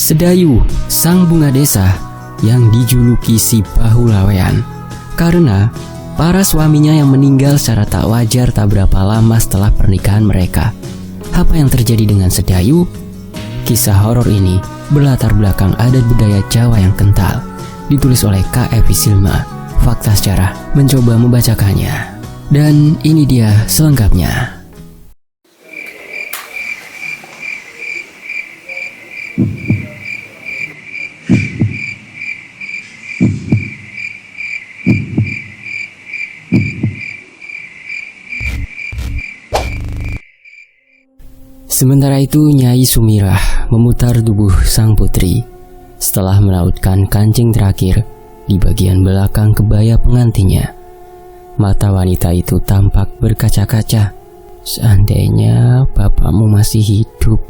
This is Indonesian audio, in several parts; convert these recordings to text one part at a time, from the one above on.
Sedayu, sang bunga desa yang dijuluki si bahu lawean, karena para suaminya yang meninggal secara tak wajar tak berapa lama setelah pernikahan mereka. Apa yang terjadi dengan Sedayu? Kisah horor ini berlatar belakang adat budaya Jawa yang kental. Ditulis oleh K. Evi Silma. Fakta Sejarah mencoba membacakannya. Dan ini dia selengkapnya. Sementara itu Nyai Sumirah memutar tubuh sang putri setelah melautkan kancing terakhir di bagian belakang kebaya pengantinnya. Mata wanita itu tampak berkaca-kaca. Seandainya bapakmu masih hidup,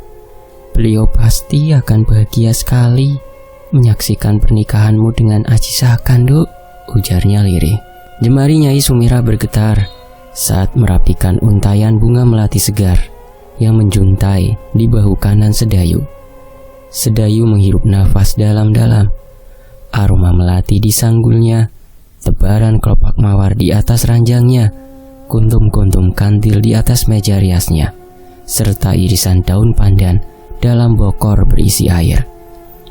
beliau pasti akan bahagia sekali menyaksikan pernikahanmu dengan Aji Saka, Nduk, ujarnya lirih. Jemari Nyai Sumirah bergetar saat merapikan untayan bunga melati segar yang menjuntai di bahu kanan Sedayu. Sedayu menghirup nafas dalam-dalam. Aroma melati di sanggulnya, tebaran kelopak mawar di atas ranjangnya, kuntum-kuntum kantil di atas meja riasnya, serta irisan daun pandan dalam bokor berisi air,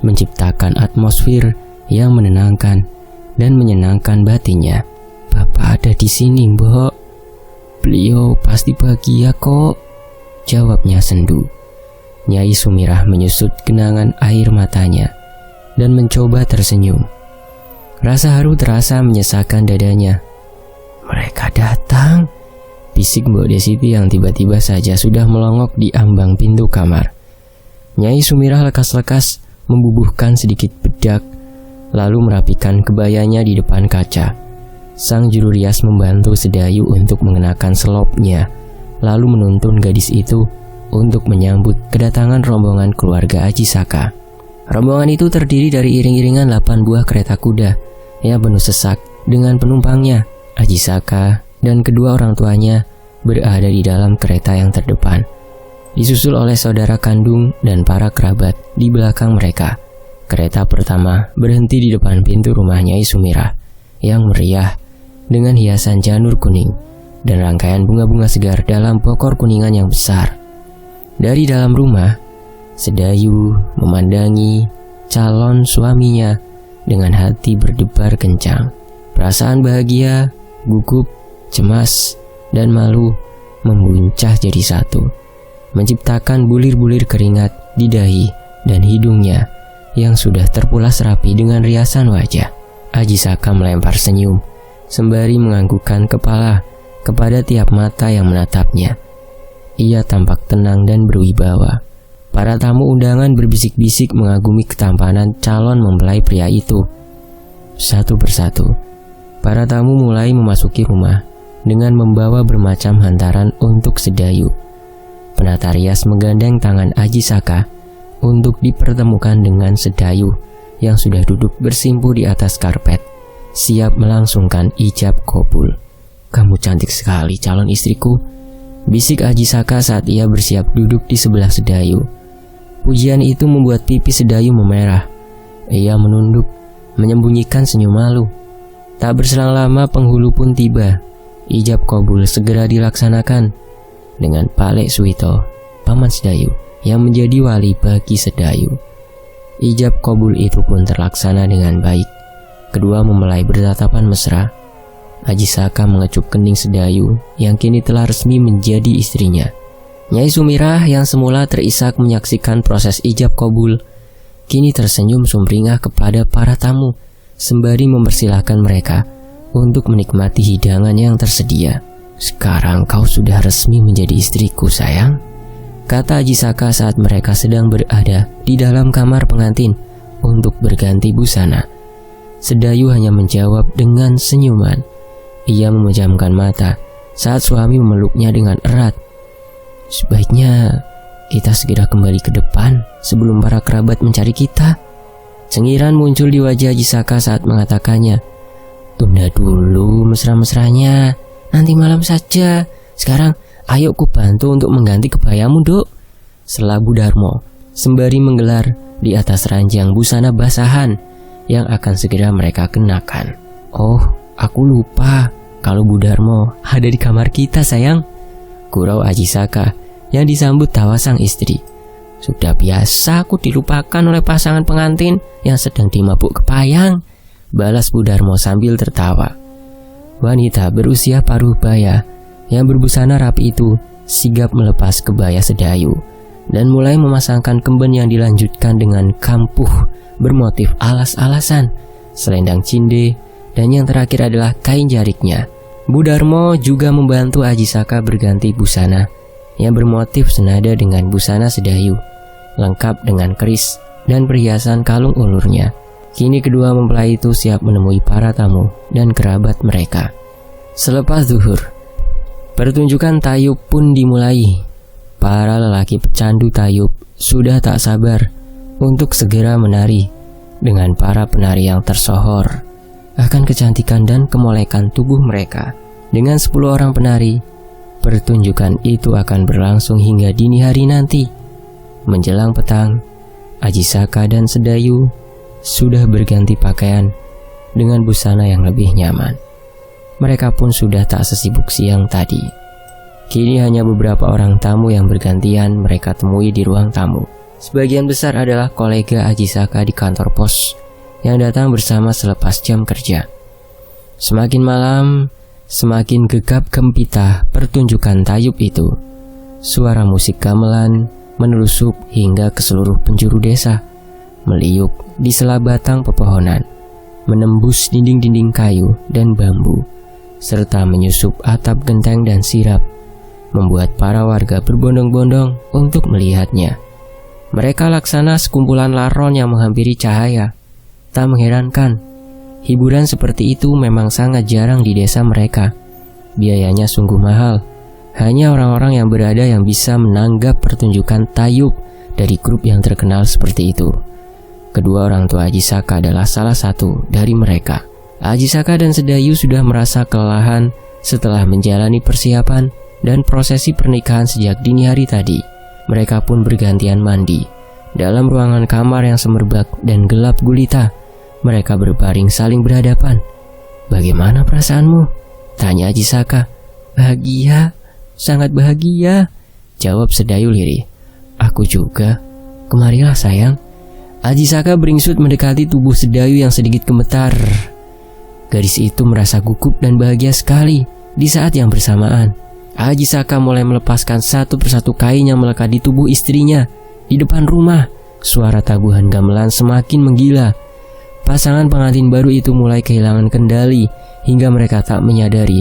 menciptakan atmosfer yang menenangkan dan menyenangkan batinnya. Bapak ada di sini, Mbok. Beliau pasti bahagia kok, jawabnya sendu. Nyai Sumirah menyusut genangan air matanya dan mencoba tersenyum. Rasa haru terasa menyesakkan dadanya. Mereka datang, bisik Mbok Desiti yang tiba-tiba saja sudah melongok di ambang pintu kamar. Nyai Sumirah lekas-lekas membubuhkan sedikit bedak, lalu merapikan kebayanya di depan kaca. Sang juru rias membantu Sedayu untuk mengenakan selopnya, lalu menuntun gadis itu untuk menyambut kedatangan rombongan keluarga Aji Saka. Rombongan itu terdiri dari iring-iringan 8 buah kereta kuda yang penuh sesak dengan penumpangnya. Aji Saka dan kedua orang tuanya berada di dalam kereta yang terdepan, disusul oleh saudara kandung dan para kerabat di belakang mereka. Kereta pertama berhenti di depan pintu rumah Nyai Sumirah yang meriah dengan hiasan janur kuning dan rangkaian bunga-bunga segar dalam pokor kuningan yang besar. Dari dalam rumah, Sedayu memandangi calon suaminya dengan hati berdebar kencang. Perasaan bahagia, gugup, cemas, dan malu membuncah jadi satu, menciptakan bulir-bulir keringat di dahi dan hidungnya yang sudah terpulas rapi dengan riasan wajah. Aji Saka melempar senyum sembari menganggukkan kepala kepada tiap mata yang menatapnya. Ia tampak tenang dan berwibawa. Para tamu undangan berbisik-bisik mengagumi ketampanan calon mempelai pria itu. Satu persatu, para tamu mulai memasuki rumah dengan membawa bermacam hantaran untuk Sedayu. Penata rias menggandeng tangan Aji Saka untuk dipertemukan dengan Sedayu yang sudah duduk bersimpu di atas karpet, siap melangsungkan ijab kabul. Kamu cantik sekali calon istriku, bisik Aji Saka saat ia bersiap duduk di sebelah Sedayu. Pujian itu membuat pipi Sedayu memerah. Ia menunduk, menyembunyikan senyum malu. Tak berselang lama penghulu pun tiba. Ijab kabul segera dilaksanakan dengan Pak Lek Suwito, paman Sedayu, yang menjadi wali bagi Sedayu. Ijab kabul itu pun terlaksana dengan baik. Kedua mempelai bertatapan mesra. Aji Saka mengecup kening Sedayu yang kini telah resmi menjadi istrinya. Nyai Sumirah yang semula terisak menyaksikan proses ijab kabul, kini tersenyum sumringah kepada para tamu sembari mempersilahkan mereka untuk menikmati hidangan yang tersedia. Sekarang kau sudah resmi menjadi istriku, sayang, kata Aji Saka saat mereka sedang berada di dalam kamar pengantin untuk berganti busana. Sedayu hanya menjawab dengan senyuman. Ia memejamkan mata saat suami memeluknya dengan erat. Sebaiknya kita segera kembali ke depan sebelum para kerabat mencari kita. Cengiran muncul di wajah Aji Saka saat mengatakannya. Tunda dulu mesra-mesranya, nanti malam saja. Sekarang ayo ku bantu untuk mengganti kebayamu, Duk, sela Bu Darmo sembari menggelar di atas ranjang busana basahan yang akan segera mereka kenakan. "Oh, aku lupa kalau Bu Darmo ada di kamar kita, sayang," gurau Ajisaka yang disambut tawa sang istri. "Sudah biasa aku dilupakan oleh pasangan pengantin yang sedang dimabuk kepayang," balas Bu Darmo sambil tertawa. Wanita berusia paruh baya yang berbusana rapi itu sigap melepas kebaya sedayu dan mulai memasangkan kemben yang dilanjutkan dengan kampuh bermotif alas-alasan, selendang cinde, dan yang terakhir adalah kain jariknya. Bu Darmo juga membantu Ajisaka berganti busana yang bermotif senada dengan busana sedayu, lengkap dengan keris dan perhiasan kalung ulurnya. Kini kedua mempelai itu siap menemui para tamu dan kerabat mereka. Selepas zuhur, pertunjukan tayub pun dimulai. Para lelaki pecandu tayub sudah tak sabar untuk segera menari dengan para penari yang tersohor akan kecantikan dan kemolekan tubuh mereka. Dengan 10 orang penari, pertunjukan itu akan berlangsung hingga dini hari nanti. Menjelang petang, Ajisaka dan Sedayu sudah berganti pakaian dengan busana yang lebih nyaman. Mereka pun sudah tak sesibuk siang tadi. Kini hanya beberapa orang tamu yang bergantian mereka temui di ruang tamu. Sebagian besar adalah kolega Ajisaka di kantor pos yang datang bersama selepas jam kerja. Semakin malam, semakin gegap gempita pertunjukan tayub itu. Suara musik gamelan menelusup hingga ke seluruh penjuru desa, meliuk di sela batang pepohonan, menembus dinding-dinding kayu dan bambu, serta menyusup atap genteng dan sirap, membuat para warga berbondong-bondong untuk melihatnya. Mereka laksana sekumpulan laron yang menghampiri cahaya. Tak mengherankan, hiburan seperti itu memang sangat jarang di desa mereka. Biayanya sungguh mahal. Hanya orang-orang yang berada yang bisa menanggap pertunjukan tayub dari grup yang terkenal seperti itu. Kedua orang tua Ajisaka adalah salah satu dari mereka. Ajisaka dan Sedayu sudah merasa kelelahan setelah menjalani persiapan dan prosesi pernikahan sejak dini hari tadi. Mereka pun bergantian mandi. Dalam ruangan kamar yang semerbak dan gelap gulita, mereka berbaring saling berhadapan. "Bagaimana perasaanmu?" tanya Ajisaka. "Bahagia, sangat bahagia," jawab Sedayu lirih. "Aku juga. Kemarilah sayang." Ajisaka beringsut mendekati tubuh Sedayu yang sedikit gemetar. Gadis itu merasa gugup dan bahagia sekali di saat yang bersamaan. Ajisaka mulai melepaskan satu persatu kain yang melekat di tubuh istrinya. Di depan rumah, suara tabuhan gamelan semakin menggila. Pasangan pengantin baru itu mulai kehilangan kendali hingga mereka tak menyadari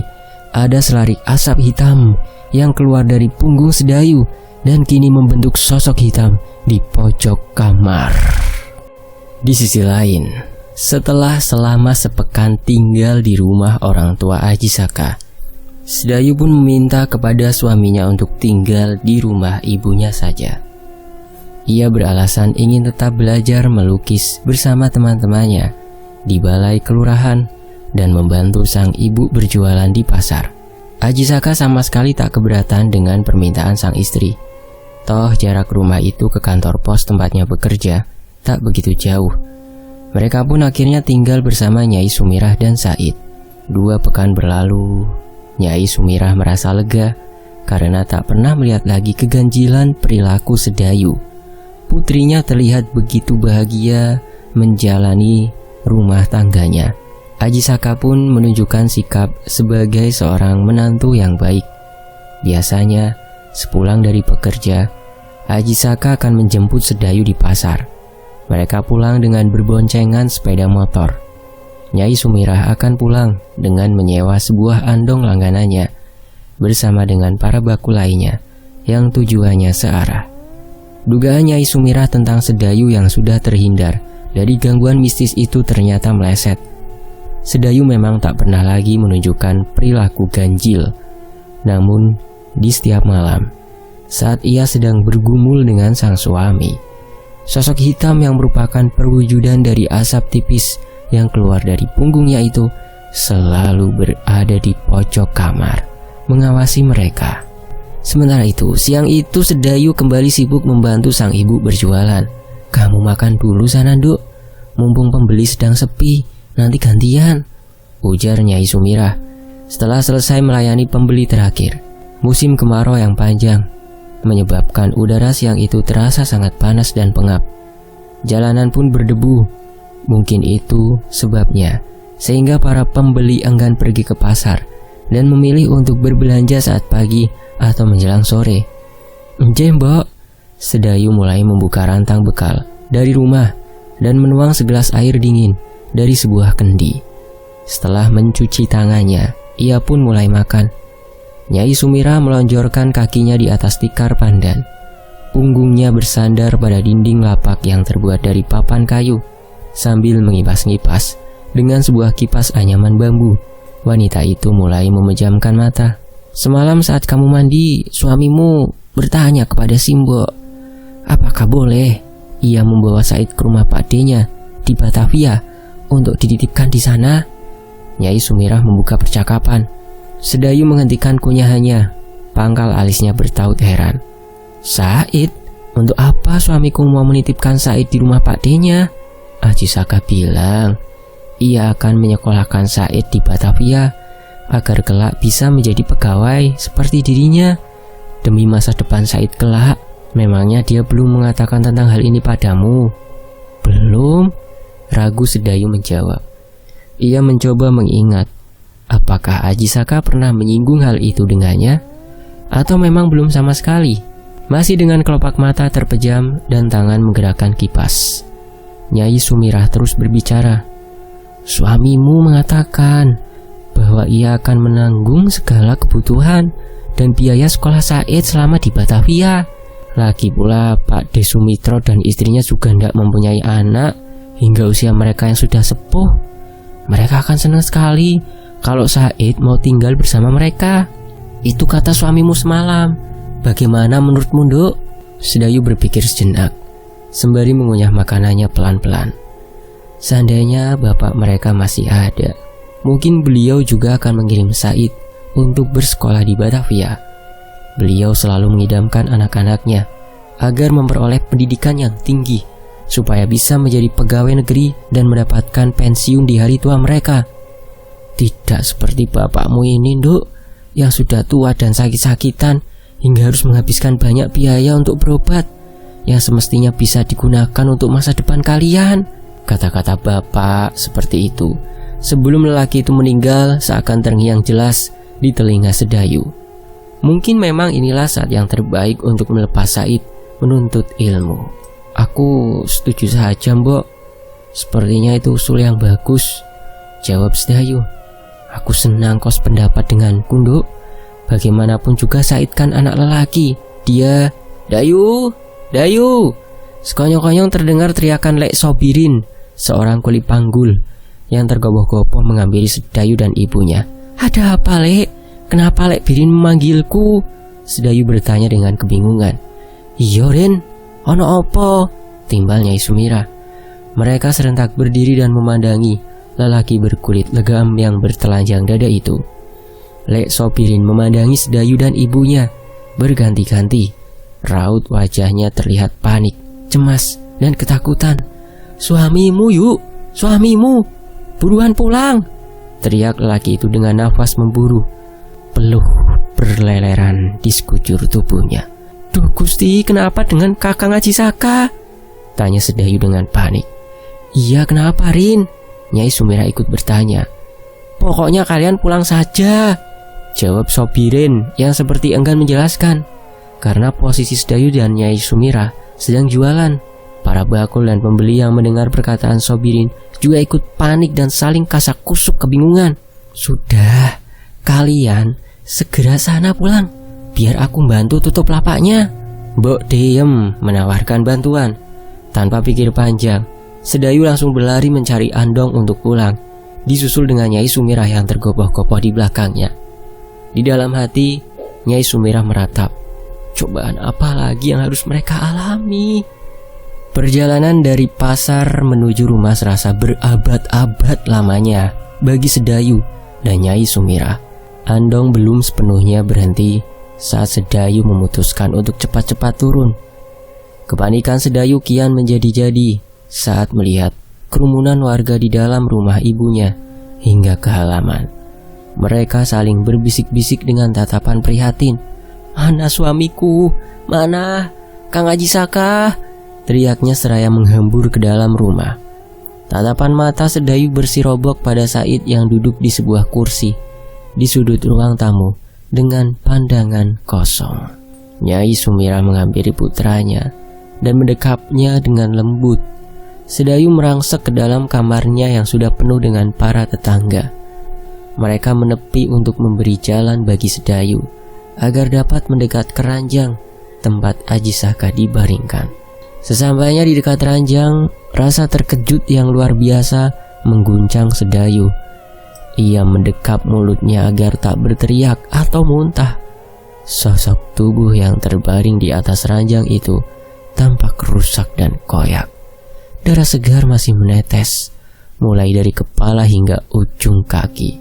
ada selarik asap hitam yang keluar dari punggung Sedayu dan kini membentuk sosok hitam di pojok kamar. Di sisi lain, setelah selama sepekan tinggal di rumah orang tua Ajisaka, Sedayu pun meminta kepada suaminya untuk tinggal di rumah ibunya saja. Ia beralasan ingin tetap belajar melukis bersama teman-temannya di balai kelurahan dan membantu sang ibu berjualan di pasar. Ajisaka sama sekali tak keberatan dengan permintaan sang istri. Toh jarak rumah itu ke kantor pos tempatnya bekerja tak begitu jauh. Mereka pun akhirnya tinggal bersama Nyai Sumirah dan Said. 2 pekan berlalu, Nyai Sumirah merasa lega karena tak pernah melihat lagi keganjilan perilaku Sedayu. Putrinya terlihat begitu bahagia menjalani rumah tangganya. Ajisaka pun menunjukkan sikap sebagai seorang menantu yang baik. Biasanya, sepulang dari bekerja, Ajisaka akan menjemput Sedayu di pasar. Mereka pulang dengan berboncengan sepeda motor. Nyai Sumirah akan pulang dengan menyewa sebuah andong langganannya bersama dengan para baku lainnya yang tujuannya searah. Dugaan Nyai Sumirah tentang Sedayu yang sudah terhindar dari gangguan mistis itu ternyata meleset. Sedayu memang tak pernah lagi menunjukkan perilaku ganjil. Namun, di setiap malam, saat ia sedang bergumul dengan sang suami, sosok hitam yang merupakan perwujudan dari asap tipis yang keluar dari punggungnya itu selalu berada di pojok kamar, mengawasi mereka. Sementara itu, siang itu Sedayu kembali sibuk membantu sang ibu berjualan. Kamu makan dulu sana, Nduk. Mumpung pembeli sedang sepi, nanti gantian, ujar Nyai Sumirah setelah selesai melayani pembeli terakhir. Musim kemarau yang panjang menyebabkan udara siang itu terasa sangat panas dan pengap. Jalanan pun berdebu. Mungkin itu sebabnya sehingga para pembeli enggan pergi ke pasar dan memilih untuk berbelanja saat pagi atau menjelang sore. "Nggih, Mbok." Sedayu mulai membuka rantang bekal dari rumah dan menuang segelas air dingin dari sebuah kendi. Setelah mencuci tangannya, ia pun mulai makan. Nyai Sumirah melonjorkan kakinya di atas tikar pandan. Punggungnya bersandar pada dinding lapak yang terbuat dari papan kayu. Sambil mengipas-ngipas dengan sebuah kipas anyaman bambu, wanita itu mulai memejamkan mata. "Semalam saat kamu mandi, suamimu bertanya kepada Simbo, apakah boleh ia membawa Said ke rumah Pak D-nya di Batavia untuk dititipkan di sana?" Nyai Sumirah membuka percakapan. Sedayu menghentikan kunyahannya. Pangkal alisnya bertaut heran. "Said? Untuk apa suamiku mau menitipkan Said di rumah Pak D-nya? Aji Saka bilang ia akan menyekolahkan Said di Batavia agar kelak bisa menjadi pegawai seperti dirinya. Demi masa depan Said kelak. Memangnya dia belum mengatakan tentang hal ini padamu?" "Belum," ragu Sedayu menjawab. Ia mencoba mengingat apakah Aji Saka pernah menyinggung hal itu dengannya, atau memang belum sama sekali. Masih dengan kelopak mata terpejam dan tangan menggerakkan kipas, Nyai Sumirah terus berbicara. "Suamimu mengatakan bahwa ia akan menanggung segala kebutuhan dan biaya sekolah Said selama di Batavia. Lagi pula Pak D. Sumitro dan istrinya juga tidak mempunyai anak hingga usia mereka yang sudah sepuh. Mereka akan senang sekali kalau Said mau tinggal bersama mereka. Itu kata suamimu semalam. Bagaimana menurutmu, Nduk?" Sedayu berpikir sejenak sembari mengunyah makanannya pelan-pelan. Seandainya bapak mereka masih ada, mungkin beliau juga akan mengirim Said untuk bersekolah di Batavia. Beliau selalu mengidamkan anak-anaknya agar memperoleh pendidikan yang tinggi supaya bisa menjadi pegawai negeri dan mendapatkan pensiun di hari tua mereka. Tidak seperti bapakmu ini, Nduk, yang sudah tua dan sakit-sakitan hingga harus menghabiskan banyak biaya untuk berobat yang semestinya bisa digunakan untuk masa depan kalian. Kata-kata bapak seperti itu sebelum lelaki itu meninggal seakan terngiang jelas di telinga Sedayu. Mungkin memang inilah saat yang terbaik untuk melepas Said menuntut ilmu. "Aku setuju saja, Mbok. Sepertinya itu usul yang bagus," jawab Sedayu. "Aku senang kau sependapat denganku, Nduk. Bagaimanapun juga Said kan anak lelaki. Dia..." "Dayu! Dayu!" Sekonyong-konyong terdengar teriakan Lek Sobirin, seorang kuli panggul yang tergopoh-gopoh menghampiri Sedayu dan ibunya. "Ada apa, Lek? Kenapa Lek Birin memanggilku?" Sedayu bertanya dengan kebingungan. "Iya, Rin, ono opo?" timbal Nyai Sumirah. Mereka serentak berdiri dan memandangi lelaki berkulit legam yang bertelanjang dada itu. Lek Sobirin memandangi Sedayu dan ibunya berganti-ganti. Raut wajahnya terlihat panik, cemas, dan ketakutan. "Suamimu, yuk, suamimu, buruan pulang!" teriak lelaki itu dengan nafas memburu. Peluh berleleran di sekujur tubuhnya. "Duh Gusti, kenapa dengan Kakang Aji Saka?" tanya Sedayu dengan panik. "Iya, kenapa, Rin?" Nyai Sumirah ikut bertanya. "Pokoknya kalian pulang saja," jawab Sobirin yang seperti enggan menjelaskan. Karena posisi Sedayu dan Nyai Sumirah sedang jualan, para bakul dan pembeli yang mendengar perkataan Sobirin juga ikut panik dan saling kasak-kusuk kebingungan. "Sudah, kalian segera sana pulang, biar aku bantu tutup lapaknya." Mbok Diem menawarkan bantuan. Tanpa pikir panjang, Sedayu langsung berlari mencari Andong untuk pulang, disusul dengan Nyai Sumirah yang tergopoh-gopoh di belakangnya. Di dalam hati, Nyai Sumirah meratap, cobaan apa lagi yang harus mereka alami? Perjalanan dari pasar menuju rumah serasa berabad-abad lamanya bagi Sedayu dan Nyai Sumirah. Andong belum sepenuhnya berhenti saat Sedayu memutuskan untuk cepat-cepat turun. Kepanikan Sedayu kian menjadi-jadi saat melihat kerumunan warga di dalam rumah ibunya hingga ke halaman. Mereka saling berbisik-bisik dengan tatapan prihatin. "Mana suamiku? Mana? Kang Haji Saka!" teriaknya seraya menghembur ke dalam rumah. Tatapan mata Sedayu bersirobok pada Said yang duduk di sebuah kursi di sudut ruang tamu dengan pandangan kosong. Nyai Sumirah menghampiri putranya dan mendekapnya dengan lembut. Sedayu merangsek ke dalam kamarnya yang sudah penuh dengan para tetangga. Mereka menepi untuk memberi jalan bagi Sedayu agar dapat mendekat ke ranjang tempat Haji Saka dibaringkan. Sesampainya di dekat ranjang, rasa terkejut yang luar biasa mengguncang Sedayu. Ia mendekap mulutnya agar tak berteriak atau muntah. Sosok tubuh yang terbaring di atas ranjang itu tampak rusak dan koyak. Darah segar masih menetes, mulai dari kepala hingga ujung kaki.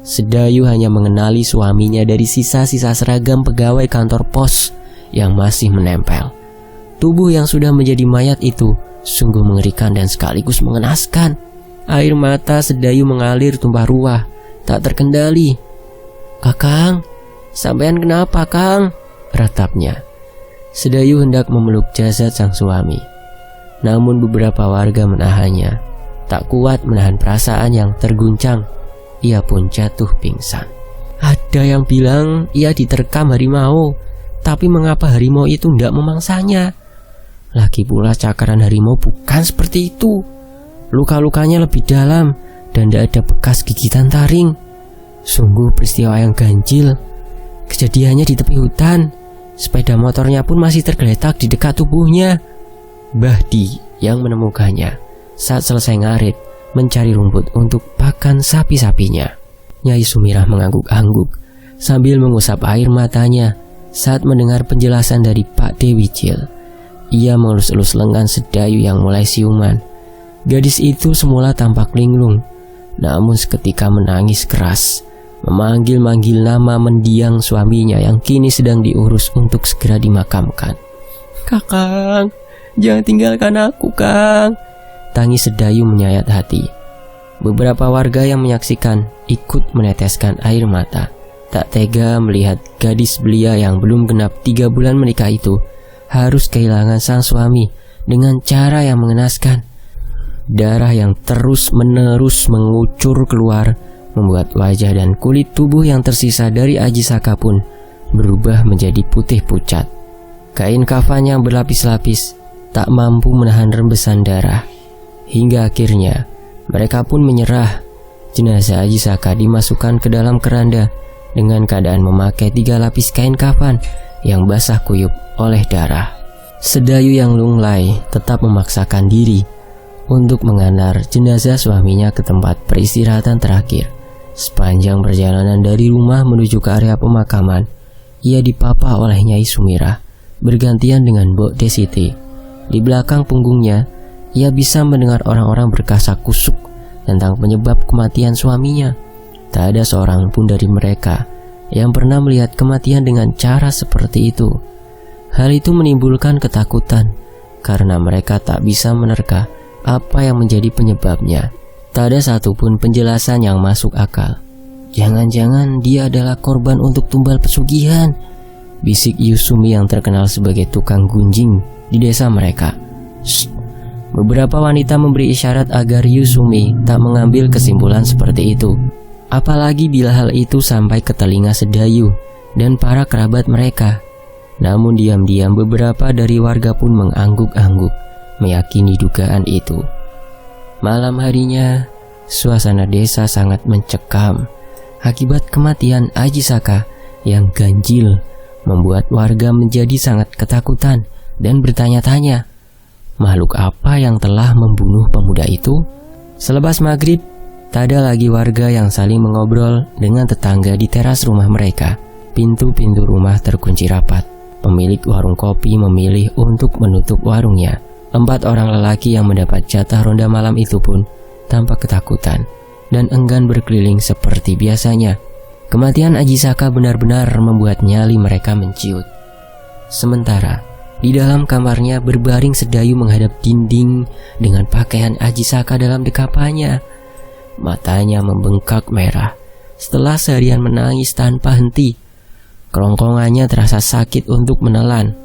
Sedayu hanya mengenali suaminya dari sisa-sisa seragam pegawai kantor pos yang masih menempel. Tubuh yang sudah menjadi mayat itu sungguh mengerikan dan sekaligus mengenaskan. Air mata Sedayu mengalir tumpah ruah, tak terkendali. "Kakang, sampean kenapa, Kang?" ratapnya. Sedayu hendak memeluk jasad sang suami, namun beberapa warga menahannya. Tak kuat menahan perasaan yang terguncang, ia pun jatuh pingsan. Ada yang bilang ia diterkam harimau, tapi mengapa harimau itu tidak memangsanya? Lagi pula cakaran harimau bukan seperti itu. Luka-lukanya lebih dalam dan tidak ada bekas gigitan taring. Sungguh peristiwa yang ganjil. Kejadiannya di tepi hutan. Sepeda motornya pun masih tergeletak di dekat tubuhnya. Bahdi yang menemukannya saat selesai ngarit mencari rumput untuk pakan sapi-sapinya. Nyai Sumirah mengangguk-angguk sambil mengusap air matanya saat mendengar penjelasan dari Pak Dewijil. Ia mengelus-elus lengan Sedayu yang mulai siuman. Gadis itu semula tampak linglung, namun seketika menangis keras, memanggil-manggil nama mendiang suaminya yang kini sedang diurus untuk segera dimakamkan. "Kakang, jangan tinggalkan aku, Kang," tangis Sedayu menyayat hati. Beberapa warga yang menyaksikan ikut meneteskan air mata. Tak tega melihat gadis belia yang belum genap 3 bulan menikah itu harus kehilangan sang suami dengan cara yang mengenaskan. Darah yang terus-menerus mengucur keluar membuat wajah dan kulit tubuh yang tersisa dari Haji Saka pun berubah menjadi putih pucat. Kain kafan yang berlapis-lapis tak mampu menahan rembesan darah. Hingga akhirnya mereka pun menyerah. Jenazah Haji Saka dimasukkan ke dalam keranda dengan keadaan memakai 3 lapis kain kafan yang basah kuyup oleh darah. Sedayu yang lunglai tetap memaksakan diri untuk mengantar jenazah suaminya ke tempat peristirahatan terakhir. Sepanjang perjalanan dari rumah menuju ke area pemakaman, ia dipapa oleh Nyai Sumirah bergantian dengan Mbok Desiti. Di belakang punggungnya, ia bisa mendengar orang-orang berkasak-kusuk tentang penyebab kematian suaminya. Tak ada seorang pun dari mereka yang pernah melihat kematian dengan cara seperti itu. Hal itu menimbulkan ketakutan karena mereka tak bisa menerka apa yang menjadi penyebabnya. Tak ada satupun penjelasan yang masuk akal. "Jangan-jangan dia adalah korban untuk tumbal pesugihan," bisik Yusumi yang terkenal sebagai tukang gunjing di desa mereka. "Shh." Beberapa wanita memberi isyarat agar Yusumi tak mengambil kesimpulan seperti itu, apalagi bila hal itu sampai ke telinga Sedayu dan para kerabat mereka. Namun diam-diam beberapa dari warga pun mengangguk-angguk meyakini dugaan itu. Malam harinya, suasana desa sangat mencekam akibat kematian Haji Saka yang ganjil, membuat warga menjadi sangat ketakutan dan bertanya-tanya, makhluk apa yang telah membunuh pemuda itu? Selepas maghrib, tak ada lagi warga yang saling mengobrol dengan tetangga di teras rumah mereka. Pintu-pintu rumah terkunci rapat. Pemilik warung kopi memilih untuk menutup warungnya. 4 orang lelaki yang mendapat jatah ronda malam itu pun tampak ketakutan dan enggan berkeliling seperti biasanya. Kematian Haji Saka benar-benar membuat nyali mereka menciut. Sementara Di dalam kamarnya berbaring Sedayu menghadap dinding dengan pakaian Ajisaka dalam dekapannya. Matanya membengkak merah setelah seharian menangis tanpa henti. Kerongkongannya terasa sakit untuk menelan.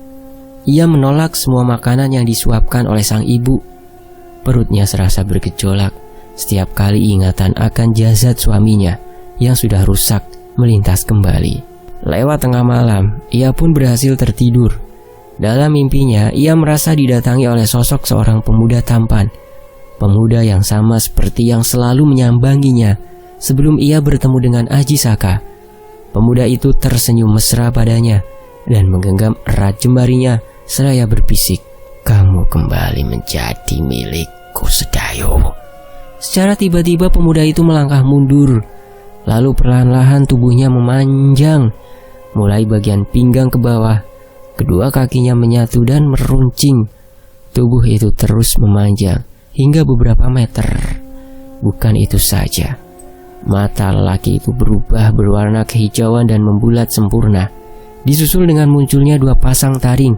Ia menolak semua makanan yang disuapkan oleh sang ibu. Perutnya serasa bergejolak setiap kali ingatan akan jasad suaminya yang sudah rusak melintas kembali. Lewat tengah malam, ia pun berhasil tertidur. Dalam mimpinya, ia merasa didatangi oleh sosok seorang pemuda tampan. Pemuda yang sama seperti yang selalu menyambanginya sebelum ia bertemu dengan Ajisaka. Pemuda itu tersenyum mesra padanya dan menggenggam erat jemarinya seraya berbisik, "Kamu kembali menjadi milikku, Sedayu." Secara tiba-tiba pemuda itu melangkah mundur. Lalu perlahan-lahan tubuhnya memanjang, mulai bagian pinggang ke bawah. Kedua kakinya menyatu dan meruncing. Tubuh itu terus memanjang hingga beberapa meter. Bukan itu saja, mata lelaki itu berubah berwarna kehijauan dan membulat sempurna, disusul dengan munculnya 2 pasang taring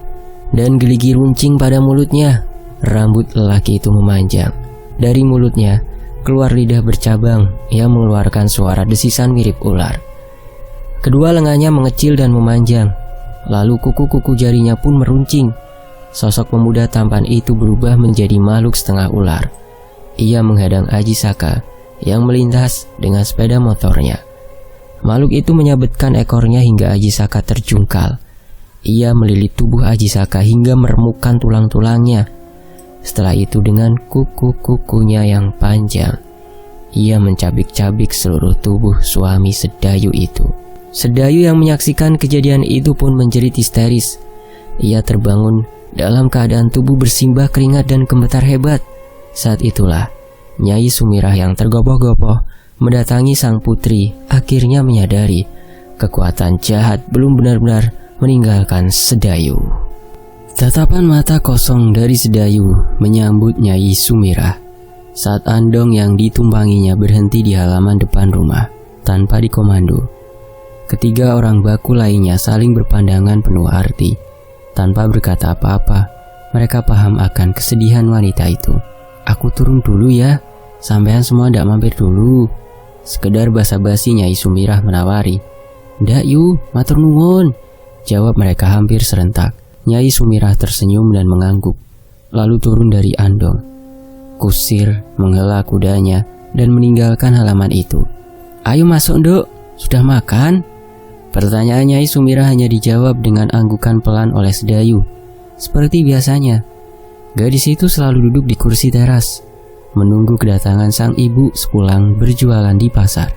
dan geligi runcing pada mulutnya. Rambut lelaki itu memanjang. Dari mulutnya keluar lidah bercabang yang mengeluarkan suara desisan mirip ular. Kedua lengannya mengecil dan memanjang. Lalu kuku-kuku jarinya pun meruncing. Sosok pemuda tampan itu berubah menjadi makhluk setengah ular. Ia menghadang Ajisaka yang melintas dengan sepeda motornya. Makhluk itu menyabetkan ekornya hingga Ajisaka terjungkal. Ia melilit tubuh Ajisaka hingga meremukkan tulang-tulangnya. Setelah itu dengan kuku-kukunya yang panjang, ia mencabik-cabik seluruh tubuh suami Sedayu itu. Sedayu yang menyaksikan kejadian itu pun menjerit histeris. Ia terbangun dalam keadaan tubuh bersimbah keringat dan gemetar hebat. Saat itulah Nyai Sumirah yang tergopoh-gopoh mendatangi sang putri. Akhirnya menyadari kekuatan jahat belum benar-benar meninggalkan Sedayu. Tatapan mata kosong dari Sedayu menyambut Nyai Sumirah saat andong yang ditumpanginya berhenti di halaman depan rumah tanpa dikomando. Ketiga orang baku lainnya saling berpandangan penuh arti. Tanpa berkata apa-apa, mereka paham akan kesedihan wanita itu. "Aku turun dulu ya, sampean semua ndak mampir dulu." Sekedar basa-basi Nyai Sumirah menawari. "Ndak yu, matur nuwun," jawab mereka hampir serentak. Nyai Sumirah tersenyum dan mengangguk, lalu turun dari andong. Kusir menghela kudanya dan meninggalkan halaman itu. "Ayo masuk, Nduk. Sudah makan?" Pertanyaan Nyai Sumirah hanya dijawab dengan anggukan pelan oleh Sedayu. Seperti biasanya, gadis itu selalu duduk di kursi teras, menunggu kedatangan sang ibu sepulang berjualan di pasar.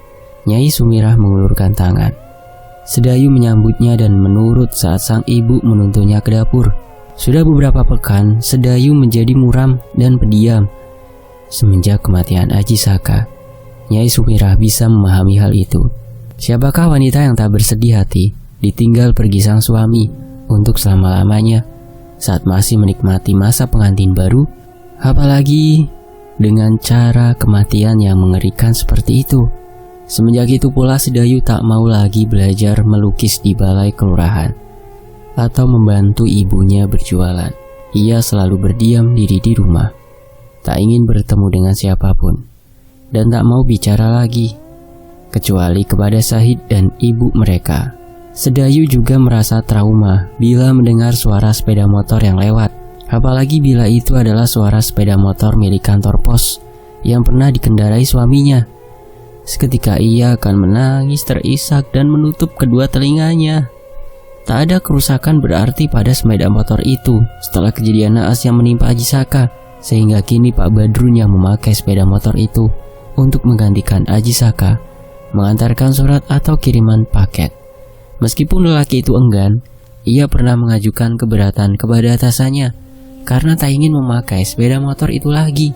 Nyai Sumirah mengulurkan tangan. Sedayu menyambutnya dan menurut saat sang ibu menuntunnya ke dapur. Sudah beberapa pekan, Sedayu menjadi muram dan pendiam. Semenjak kematian Ajisaka, Nyai Sumirah bisa memahami hal itu. Siapakah wanita yang tak bersedih hati ditinggal pergi sang suami untuk selama-lamanya saat masih menikmati masa pengantin baru, apalagi dengan cara kematian yang mengerikan seperti itu. Semenjak itu pula Sedayu tak mau lagi belajar melukis di balai kelurahan atau membantu ibunya berjualan. Ia selalu berdiam diri di rumah, tak ingin bertemu dengan siapapun, dan tak mau bicara lagi kecuali kepada Sahid dan ibu mereka. Sedayu juga merasa trauma bila mendengar suara sepeda motor yang lewat, apalagi bila itu adalah suara sepeda motor milik kantor pos yang pernah dikendarai suaminya. Seketika ia akan menangis terisak dan menutup kedua telinganya. Tak ada kerusakan berarti pada sepeda motor itu setelah kejadian naas yang menimpa Ajisaka, sehingga kini Pak Badrun yang memakai sepeda motor itu untuk menggantikan Ajisaka mengantarkan surat atau kiriman paket. Meskipun lelaki itu enggan, ia pernah mengajukan keberatan kepada atasannya karena tak ingin memakai sepeda motor itu lagi.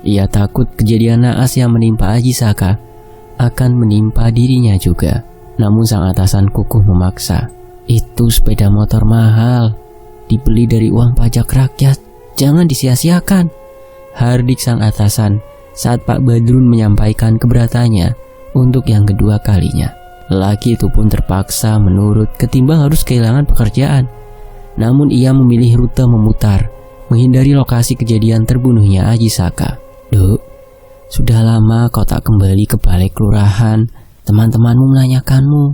Ia takut kejadian naas yang menimpa Ajisaka akan menimpa dirinya juga. Namun sang atasan kukuh memaksa. "Itu sepeda motor mahal, dibeli dari uang pajak rakyat, jangan disia-siakan," hardik sang atasan saat Pak Badrun menyampaikan keberatannya untuk yang kedua kalinya. Lelaki itu pun terpaksa menurut ketimbang harus kehilangan pekerjaan. Namun ia memilih rute memutar, menghindari lokasi kejadian terbunuhnya Aji Saka. Duk, sudah lama kau tak kembali ke balai kelurahan. Teman-temanmu menanyakanmu.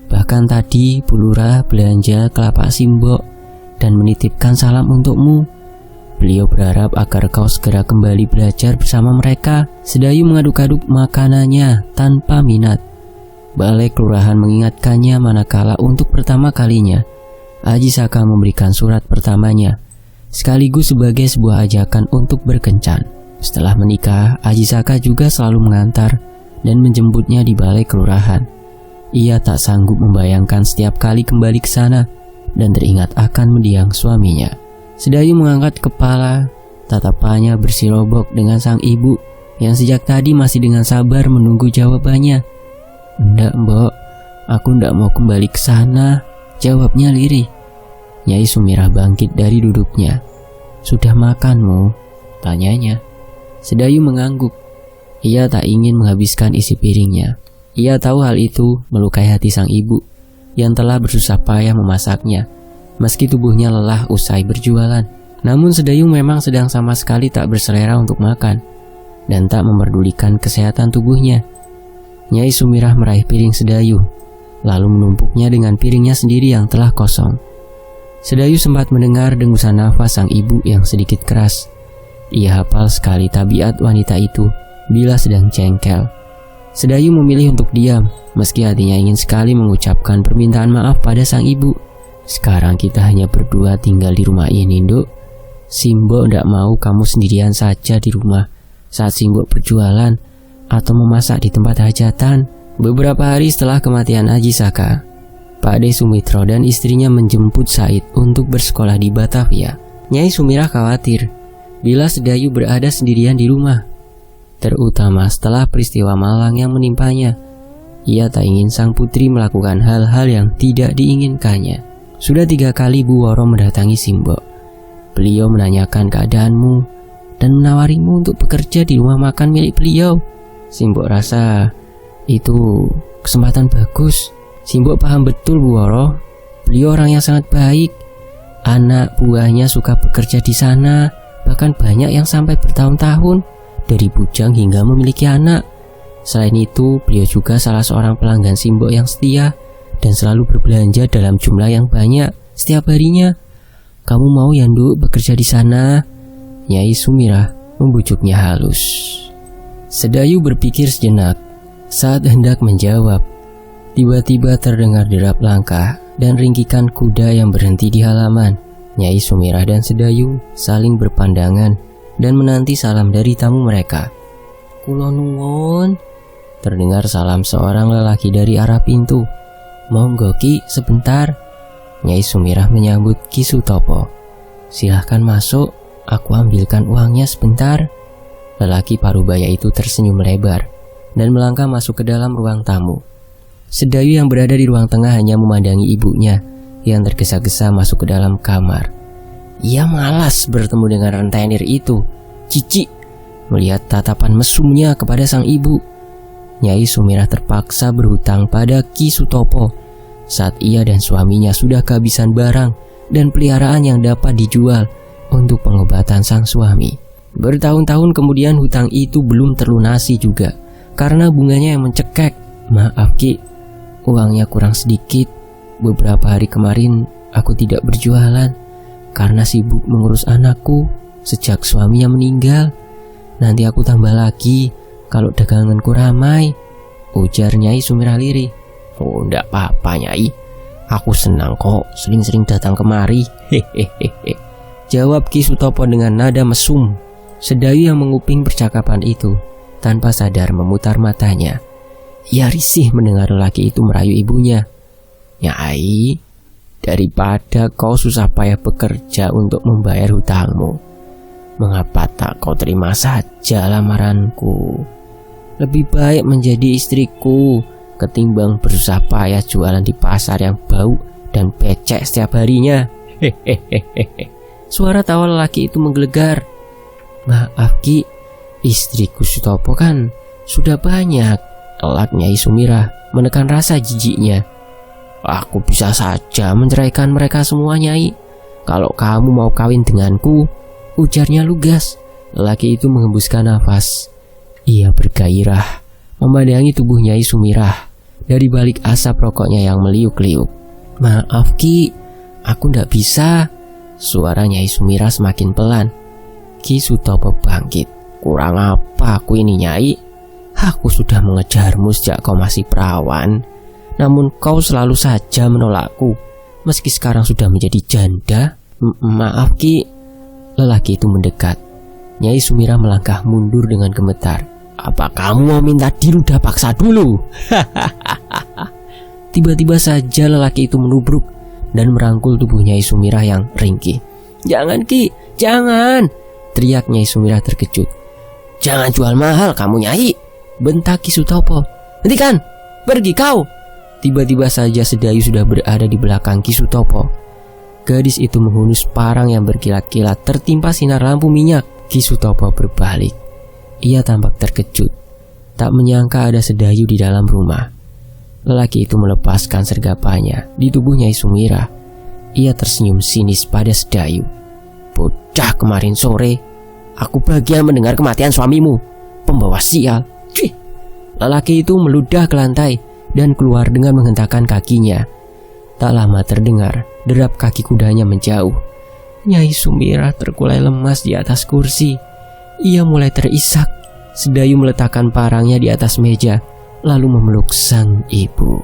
Bahkan tadi Bu Lurah belanja kelapa Simbok dan menitipkan salam untukmu. Beliau berharap agar kau segera kembali belajar bersama mereka. Sedayu mengaduk-aduk makanannya tanpa minat. Balai kelurahan mengingatkannya manakala untuk pertama kalinya Aji Saka memberikan surat pertamanya, sekaligus sebagai sebuah ajakan untuk berkencan. Setelah menikah, Aji Saka juga selalu mengantar dan menjemputnya di balai kelurahan. Ia tak sanggup membayangkan setiap kali kembali ke sana dan teringat akan mendiang suaminya. Sedayu mengangkat kepala, tatapannya bersirobok dengan sang ibu yang sejak tadi masih dengan sabar menunggu jawabannya. "Ndak, Mbok, aku ndak mau kembali ke sana," jawabnya lirih. Nyai Sumirah bangkit dari duduknya. "Sudah makanmu?" tanyanya. Sedayu mengangguk. Ia tak ingin menghabiskan isi piringnya. Ia tahu hal itu melukai hati sang ibu yang telah bersusah payah memasaknya, meski tubuhnya lelah usai berjualan. Namun Sedayu memang sedang sama sekali tak berselera untuk makan dan tak memperdulikan kesehatan tubuhnya. Nyai Sumirah meraih piring Sedayu, lalu menumpuknya dengan piringnya sendiri yang telah kosong. Sedayu sempat mendengar dengusan nafas sang ibu yang sedikit keras. Ia hafal sekali tabiat wanita itu bila sedang jengkel. Sedayu memilih untuk diam, meski hatinya ingin sekali mengucapkan permintaan maaf pada sang ibu. "Sekarang kita hanya berdua tinggal di rumah ini, Nduk. Simbok ndak mau kamu sendirian saja di rumah saat Simbok berjualan atau memasak di tempat hajatan." Beberapa hari setelah kematian Aji Saka, Pak De Sumitro dan istrinya menjemput Said untuk bersekolah di Batavia. Nyai Sumirah khawatir bila Sedayu berada sendirian di rumah, terutama setelah peristiwa malang yang menimpanya. Ia tak ingin sang putri melakukan hal-hal yang tidak diinginkannya. Sudah 3 kali Bu Woro mendatangi Simbok. Beliau menanyakan keadaanmu dan menawarimu untuk bekerja di rumah makan milik beliau. Simbok rasa itu kesempatan bagus. Simbok paham betul Bu Woro. Beliau orang yang sangat baik. Anak buahnya suka bekerja di sana, bahkan banyak yang sampai bertahun-tahun, dari bujang hingga memiliki anak. Selain itu, beliau juga salah seorang pelanggan Simbok yang setia dan selalu berbelanja dalam jumlah yang banyak setiap harinya. "Kamu mau ya, Nduk, bekerja di sana?" Nyai Sumirah membujuknya halus. Sedayu berpikir sejenak. Saat hendak menjawab, tiba-tiba terdengar derap langkah dan ringkikan kuda yang berhenti di halaman. Nyai Sumirah dan Sedayu saling berpandangan dan menanti salam dari tamu mereka. "Kula nuwun," terdengar salam seorang lelaki dari arah pintu. "Monggo Ki, sebentar." Nyai Sumirah menyambut Ki Sutopo. "Silahkan masuk, aku ambilkan uangnya sebentar." Lelaki parubaya itu tersenyum lebar dan melangkah masuk ke dalam ruang tamu. Sedayu yang berada di ruang tengah hanya memandangi ibunya yang tergesa-gesa masuk ke dalam kamar. Ia malas bertemu dengan rentenir itu. Jijik melihat tatapan mesumnya kepada sang ibu. Nyai Sumirah terpaksa berhutang pada Ki Sutopo saat ia dan suaminya sudah kehabisan barang dan peliharaan yang dapat dijual untuk pengobatan sang suami. Bertahun-tahun kemudian hutang itu belum terlunasi juga karena bunganya yang mencekik. "Maaf Ki, uangnya kurang sedikit. Beberapa hari kemarin aku tidak berjualan karena sibuk mengurus anakku sejak suaminya meninggal. Nanti aku tambah lagi kalau daganganku ramai," ujar Nyai Sumirah lirih. "Oh, ndak apa-apa Nyai, aku senang kok sering-sering datang kemari," hehehe, jawab Ki Sutopo dengan nada mesum. Sedayu yang menguping percakapan itu tanpa sadar memutar matanya. Ia risih mendengar lelaki itu merayu ibunya. "Nyai, daripada kau susah payah bekerja untuk membayar hutangmu, mengapa tak kau terima saja lamaranku? Lebih baik menjadi istriku ketimbang bersusah payah jualan di pasar yang bau dan becek setiap harinya." Hehehe. Suara tawa lelaki itu menggelegar. "Maaf Ki, istriku Sutopo kan sudah banyak," elak Nyai Sumirah menekan rasa jijiknya. "Aku bisa saja menceraikan mereka semua Nyai. Kalau kamu mau kawin denganku, ujarnya lugas. Lelaki itu menghembuskan nafas. Ia bergairah memandangi tubuh Nyai Sumirah dari balik asap rokoknya yang meliuk-liuk. Maaf Ki, aku ndak bisa. Suara Nyai Sumirah semakin pelan. Ki Sutopo bangkit. Kurang apa aku ini Nyai? Aku sudah mengejarmu sejak kau masih perawan. Namun kau selalu saja menolakku. Meski sekarang sudah menjadi janda. Maaf Ki. Lelaki itu mendekat. Nyai Sumirah melangkah mundur dengan gemetar. Apa kamu mau minta dirudah paksa dulu? Tiba-tiba saja lelaki itu menubruk dan merangkul tubuh Nyai Sumirah yang ringkih. Jangan Ki, jangan! Teriak Nyai Sumirah terkejut. Jangan jual mahal kamu Nyai, bentak Ki Sutopo. Hentikan, pergi kau! Tiba-tiba saja Sedayu sudah berada di belakang Ki Sutopo. Gadis itu menghunus parang yang berkilat-kilat tertimpa sinar lampu minyak. Ki Sutopo berbalik. Ia tampak terkejut, tak menyangka ada Sedayu di dalam rumah. Lelaki itu melepaskan sergapanya di tubuh Nyai Sumirah. Ia tersenyum sinis pada Sedayu. Bocah, kemarin sore aku bahagia mendengar kematian suamimu, pembawa sial. Cih. Lelaki itu meludah ke lantai dan keluar dengan menghentakkan kakinya. Tak lama terdengar derap kaki kudanya menjauh. Nyai Sumirah terkulai lemas di atas kursi. Ia mulai terisak. Sedayu meletakkan parangnya di atas meja lalu memeluk sang ibu.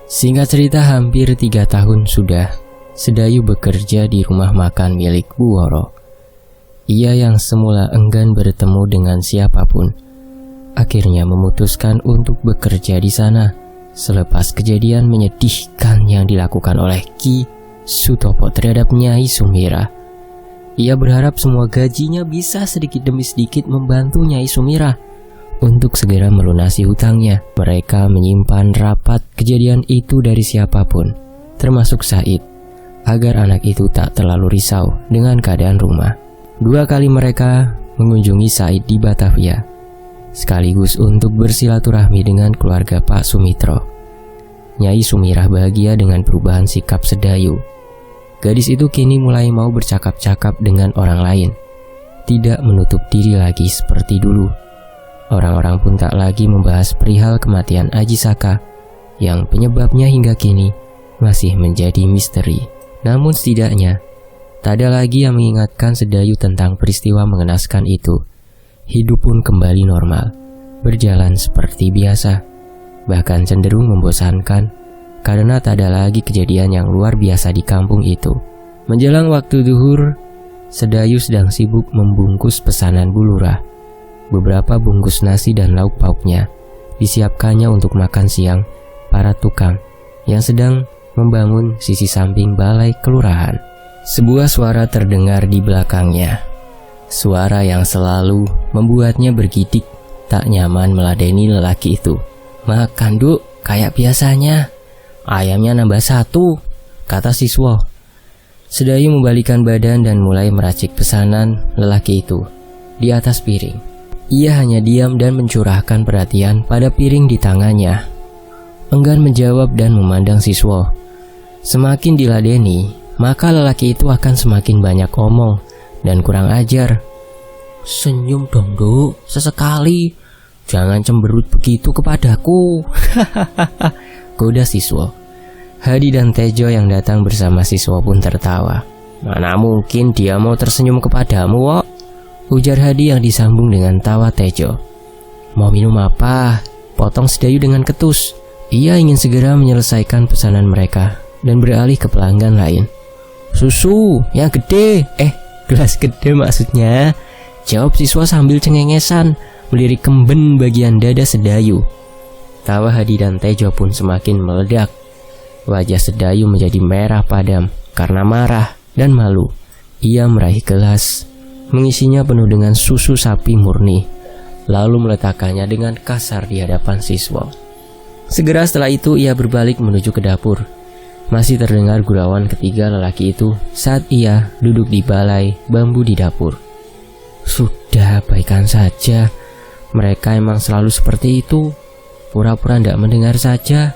Singkat cerita, hampir 3 tahun sudah Sedayu bekerja di rumah makan milik Bu Woro. Ia yang semula enggan bertemu dengan siapapun, akhirnya memutuskan untuk bekerja di sana selepas kejadian menyedihkan yang dilakukan oleh Ki Sutopo terhadap Nyai Sumirah. Ia berharap semua gajinya bisa sedikit demi sedikit membantu Nyai Sumirah untuk segera melunasi hutangnya. Mereka menyimpan rapat kejadian itu dari siapapun, termasuk Said, agar anak itu tak terlalu risau dengan keadaan rumah. 2 kali mereka mengunjungi Said di Batavia, sekaligus untuk bersilaturahmi dengan keluarga Pak Sumitro. Nyai Sumirah bahagia dengan perubahan sikap Sedayu. Gadis itu kini mulai mau bercakap-cakap dengan orang lain, tidak menutup diri lagi seperti dulu. Orang-orang pun tak lagi membahas perihal kematian Aji Saka yang penyebabnya hingga kini masih menjadi misteri. Namun setidaknya tak ada lagi yang mengingatkan Sedayu tentang peristiwa mengenaskan itu. Hidup pun kembali normal, berjalan seperti biasa, bahkan cenderung membosankan karena tak ada lagi kejadian yang luar biasa di kampung itu. Menjelang waktu zuhur, Sedayu sedang sibuk membungkus pesanan Bu Lurah. Beberapa bungkus nasi dan lauk pauknya disiapkannya untuk makan siang para tukang yang sedang membangun sisi samping balai kelurahan. Sebuah suara terdengar di belakangnya. Suara yang selalu membuatnya bergidik, tak nyaman meladeni lelaki itu. Makan Duk, kayak biasanya. Ayamnya nambah 1, kata siswa. Sedayu membalikan badan dan mulai meracik pesanan lelaki itu di atas piring. Ia hanya diam dan mencurahkan perhatian pada piring di tangannya. Enggan menjawab dan memandang siswa. Semakin diladeni, maka lelaki itu akan semakin banyak omong dan kurang ajar. Senyum dong Duk, sesekali. Jangan cemberut begitu kepadaku. Goda siswa. Hadi dan Tejo yang datang bersama siswa pun tertawa. Mana mungkin dia mau tersenyum kepadamu, Wok? Ujar Hadi yang disambung dengan tawa Tejo. Mau minum apa? Potong Sedayu dengan ketus. Ia ingin segera menyelesaikan pesanan mereka dan beralih ke pelanggan lain. Susu, yang gede. Gelas gede maksudnya. Jawab siswa sambil cengengesan melirik kemben bagian dada Sedayu. Tawa Hadi dan Tejo pun semakin meledak. Wajah Sedayu menjadi merah padam karena marah dan malu. Ia meraih gelas, mengisinya penuh dengan susu sapi murni, lalu meletakkannya dengan kasar di hadapan siswa. Segera setelah itu ia berbalik menuju ke dapur. Masih terdengar gurauan ketiga lelaki itu saat ia duduk di balai bambu di dapur. Sudah, baikan saja. Mereka emang selalu seperti itu. Pura-pura tidak mendengar saja.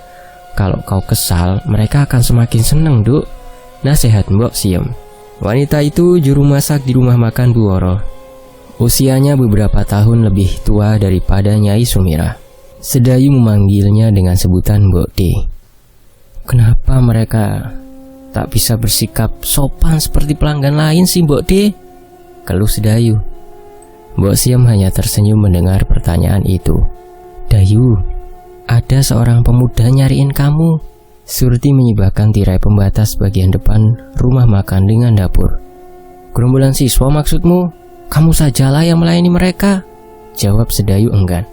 Kalau kau kesal, mereka akan semakin senang, Duk. Nasihat Mbok Siem. Wanita itu juru masak di rumah makan Bu Woro. Usianya beberapa tahun lebih tua daripada Nyai Sumira. Sedayu memanggilnya dengan sebutan Mbok D. Kenapa mereka tak bisa bersikap sopan seperti pelanggan lain sih Mbok D? Keluh Sedayu. Mbok Siem hanya tersenyum mendengar pertanyaan itu. Dayu, ada seorang pemuda nyariin kamu. Surti menyibakkan tirai pembatas bagian depan rumah makan dengan dapur. Gerombolan siswa maksudmu? Kamu sajalah yang melayani mereka, jawab Sedayu enggan.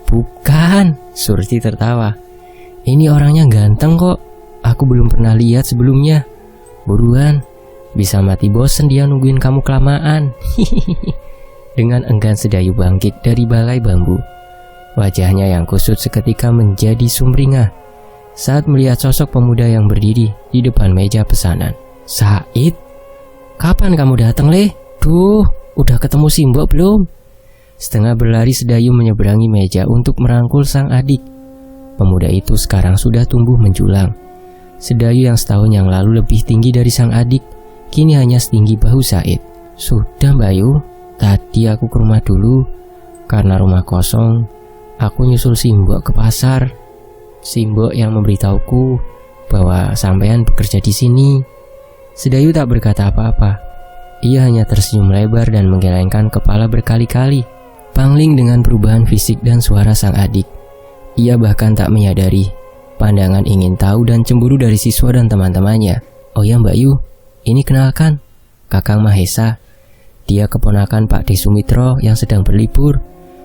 Bukan, Surti tertawa. Ini orangnya ganteng kok. Aku belum pernah lihat sebelumnya. Buruan, bisa mati bosen dia nungguin kamu kelamaan. Dengan enggan Sedayu bangkit dari balai bambu. Wajahnya yang kusut seketika menjadi sumringah saat melihat sosok pemuda yang berdiri di depan meja pesanan. Said, kapan kamu datang, Le? Duh, udah ketemu Simbok belum? Setengah berlari Sedayu menyeberangi meja untuk merangkul sang adik. Pemuda itu sekarang sudah tumbuh menjulang. Sedayu yang setahun yang lalu lebih tinggi dari sang adik, kini hanya setinggi bahu Said. Sudah Mbak Yu, tadi aku ke rumah dulu. Karena rumah kosong, aku nyusul Simbok ke pasar. Simbok yang memberitahuku bahwa sampean bekerja di sini. Sedayu tak berkata apa-apa. Ia hanya tersenyum lebar dan menggelengkan kepala berkali-kali. Pangling dengan perubahan fisik dan suara sang adik. Ia bahkan tak menyadari pandangan ingin tahu dan cemburu dari siswa dan teman-temannya. Oh ya Mbak Yu, ini kenalkan, Kakang Mahesa. Dia keponakan Pak D. Sumitro yang sedang berlibur.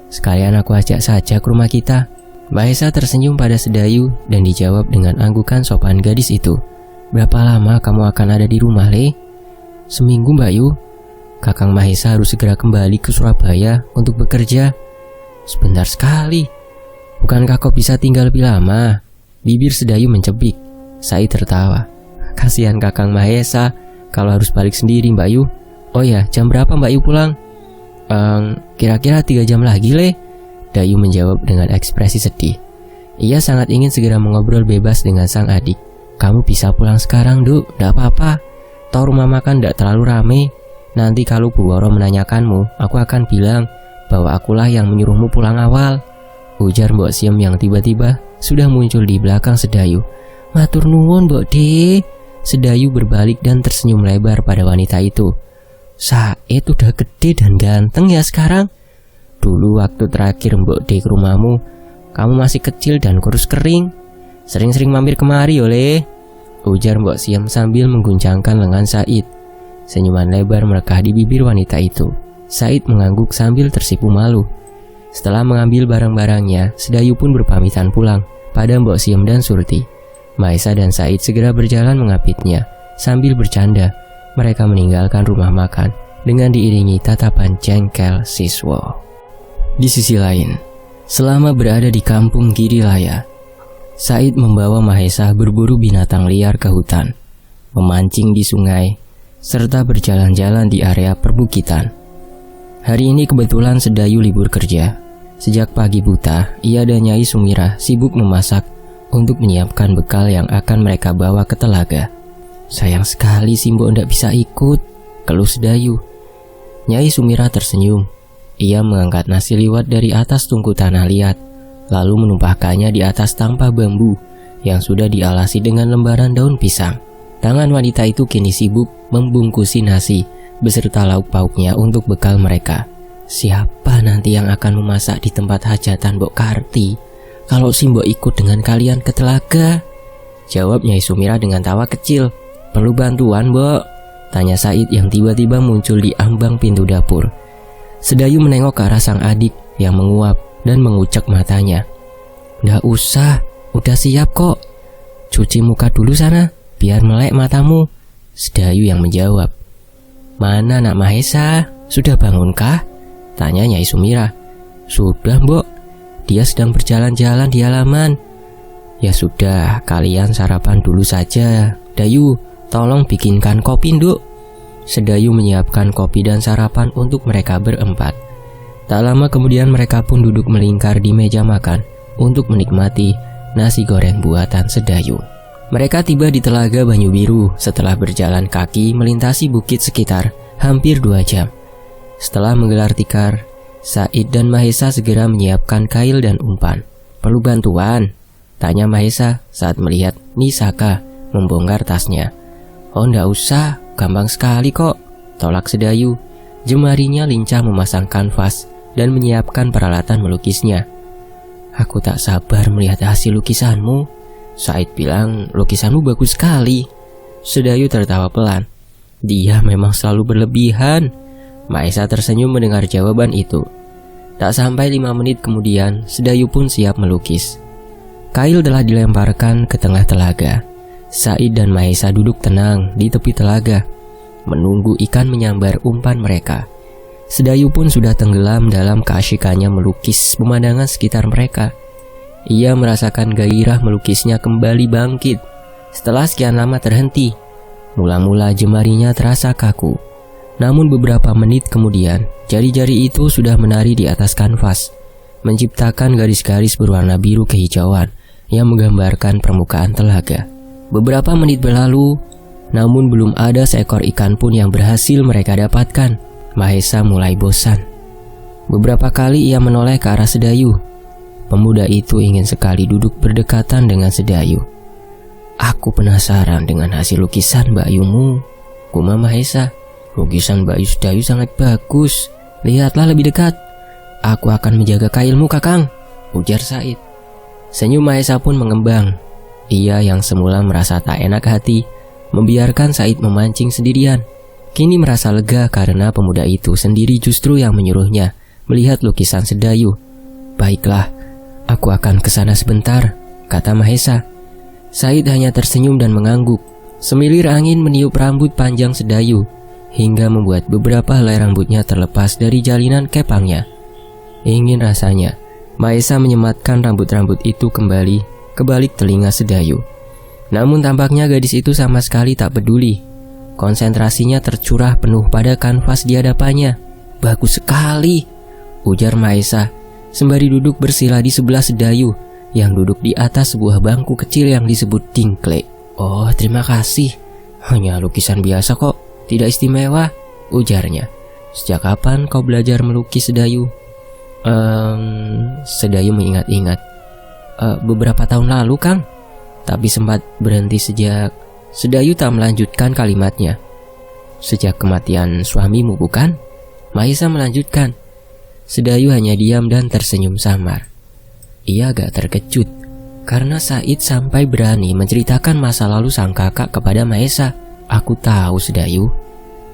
Sekalian aku ajak saja ke rumah kita. Mahesa tersenyum pada Sedayu dan dijawab dengan anggukan sopan gadis itu. Berapa lama kamu akan ada di rumah, Le? Seminggu Mbak Yu. Kakang Mahesa harus segera kembali ke Surabaya untuk bekerja. Sebentar sekali. Bukankah kau bisa tinggal lebih lama? Bibir Sedayu mencebik. Said tertawa. Kasihan Kakang Mahesa kalau harus balik sendiri Mbak Yu. Oh ya, jam berapa Mbak Yu pulang? Kira-kira 3 jam lagi, Le. Dayu menjawab dengan ekspresi sedih. Ia sangat ingin segera mengobrol bebas dengan sang adik. Kamu bisa pulang sekarang, Duk, ndak apa-apa. Toh rumah makan ndak terlalu rame. Nanti kalau Bu Woro menanyakanmu, aku akan bilang bahwa akulah yang menyuruhmu pulang awal, ujar Mbok Siem yang tiba-tiba sudah muncul di belakang Sedayu. Matur nuwun, Mbok D. Sedayu berbalik dan tersenyum lebar pada wanita itu. Said udah gede dan ganteng ya sekarang. Dulu waktu terakhir Mbok D ke rumahmu, kamu masih kecil dan kurus kering. Sering-sering mampir kemari oleh, ujar Mbok Siem sambil mengguncangkan lengan Said. Senyuman lebar merekah di bibir wanita itu. Said mengangguk sambil tersipu malu. Setelah mengambil barang-barangnya, Sedayu pun berpamitan pulang pada Mbok Siem dan Surti. Mahesa dan Said segera berjalan mengapitnya. Sambil bercanda, mereka meninggalkan rumah makan dengan diiringi tatapan jengkel siswa. Di sisi lain, selama berada di kampung Girilaya, Said membawa Mahesa berburu binatang liar ke hutan, memancing di sungai, serta berjalan-jalan di area perbukitan. Hari ini kebetulan Sedayu libur kerja. Sejak pagi buta, ia dan Nyai Sumira sibuk memasak untuk menyiapkan bekal yang akan mereka bawa ke telaga. Sayang sekali Simbok tidak bisa ikut, keluh Sedayu. Nyai Sumira tersenyum. Ia mengangkat nasi liwat dari atas tungku tanah liat, lalu menumpahkannya di atas tampah bambu yang sudah dialasi dengan lembaran daun pisang. Tangan wanita itu kini sibuk membungkusi nasi beserta lauk pauknya untuk bekal mereka. Siapa nanti yang akan memasak di tempat hajatan Mbok Karti kalau Simbok ikut dengan kalian ke telaga? Jawab Nyai Sumira dengan tawa kecil. Perlu bantuan, Mbok? Tanya Said yang tiba-tiba muncul di ambang pintu dapur. Sedayu menengok ke arah sang adik yang menguap dan mengucek matanya. Nggak usah, udah siap kok. Cuci muka dulu sana, biar melek matamu. Sedayu yang menjawab. Mana Nak Mahesa, sudah bangunkah? Tanya Nyai Sumira. Sudah Mbok, dia sedang berjalan-jalan di halaman. Ya sudah, kalian sarapan dulu saja. Dayu, tolong bikinkan kopi, Nduk. Sedayu menyiapkan kopi dan sarapan untuk mereka berempat. Tak lama kemudian mereka pun duduk melingkar di meja makan untuk menikmati nasi goreng buatan Sedayu. Mereka tiba di Telaga Banyu Biru setelah berjalan kaki melintasi bukit sekitar hampir 2 jam. Setelah menggelar tikar, Said dan Mahesa segera menyiapkan kail dan umpan. "Perlu bantuan?" tanya Mahesa saat melihat Nisaka membongkar tasnya. "Oh, ndak usah, gampang sekali kok," tolak Sedayu. Jemarinya lincah memasang kanvas dan menyiapkan peralatan melukisnya. "Aku tak sabar melihat hasil lukisanmu." Said bilang, "Lukisanmu bagus sekali." Sedayu tertawa pelan. "Dia memang selalu berlebihan." Mahesa tersenyum mendengar jawaban itu. Tak sampai 5 menit kemudian, Sedayu pun siap melukis. Kail telah dilemparkan ke tengah telaga. Said dan Mahesa duduk tenang di tepi telaga, menunggu ikan menyambar umpan mereka. Sedayu pun sudah tenggelam dalam keasyikannya melukis pemandangan sekitar mereka. Ia merasakan gairah melukisnya kembali bangkit setelah sekian lama terhenti. Mula-mula jemarinya terasa kaku, namun beberapa menit kemudian jari-jari itu sudah menari di atas kanvas, menciptakan garis-garis berwarna biru kehijauan yang menggambarkan permukaan telaga. Beberapa menit berlalu, namun belum ada seekor ikan pun yang berhasil mereka dapatkan. Mahesa mulai bosan. Beberapa kali ia menoleh ke arah Sedayu. Pemuda itu ingin sekali duduk berdekatan dengan Sedayu. "Aku penasaran dengan hasil lukisan Bayumu," gumam Mahesa. "Lukisan Bayu Sedayu sangat bagus. Lihatlah lebih dekat." "Aku akan menjaga kailmu, Kakang," ujar Said. Senyum Mahesa pun mengembang. Ia yang semula merasa tak enak hati membiarkan Said memancing sendirian, kini merasa lega karena pemuda itu sendiri justru yang menyuruhnya melihat lukisan Sedayu. "Baiklah, aku akan ke sana sebentar," kata Mahesa. Said hanya tersenyum dan mengangguk. Semilir angin meniup rambut panjang Sedayu hingga membuat beberapa helai rambutnya terlepas dari jalinan kepangnya. Ingin rasanya Mahesa menyematkan rambut-rambut itu kembali ke balik telinga Sedayu. Namun tampaknya gadis itu sama sekali tak peduli. Konsentrasinya tercurah penuh pada kanvas di hadapannya. "Bagus sekali," ujar Mahesa sembari duduk bersila di sebelah Sedayu yang duduk di atas sebuah bangku kecil yang disebut dingklek. "Oh, terima kasih. Hanya lukisan biasa kok, tidak istimewa," ujarnya. "Sejak kapan kau belajar melukis, Sedayu?" Sedayu mengingat-ingat. Beberapa tahun lalu, Kang." Tapi sempat berhenti sejak... Sedayu tak melanjutkan kalimatnya. "Sejak kematian suamimu, bukan?" Mahesa melanjutkan. Sedayu hanya diam dan tersenyum samar. Ia agak terkejut karena Said sampai berani menceritakan masa lalu sang kakak kepada Mahesa. "Aku tahu, Sedayu.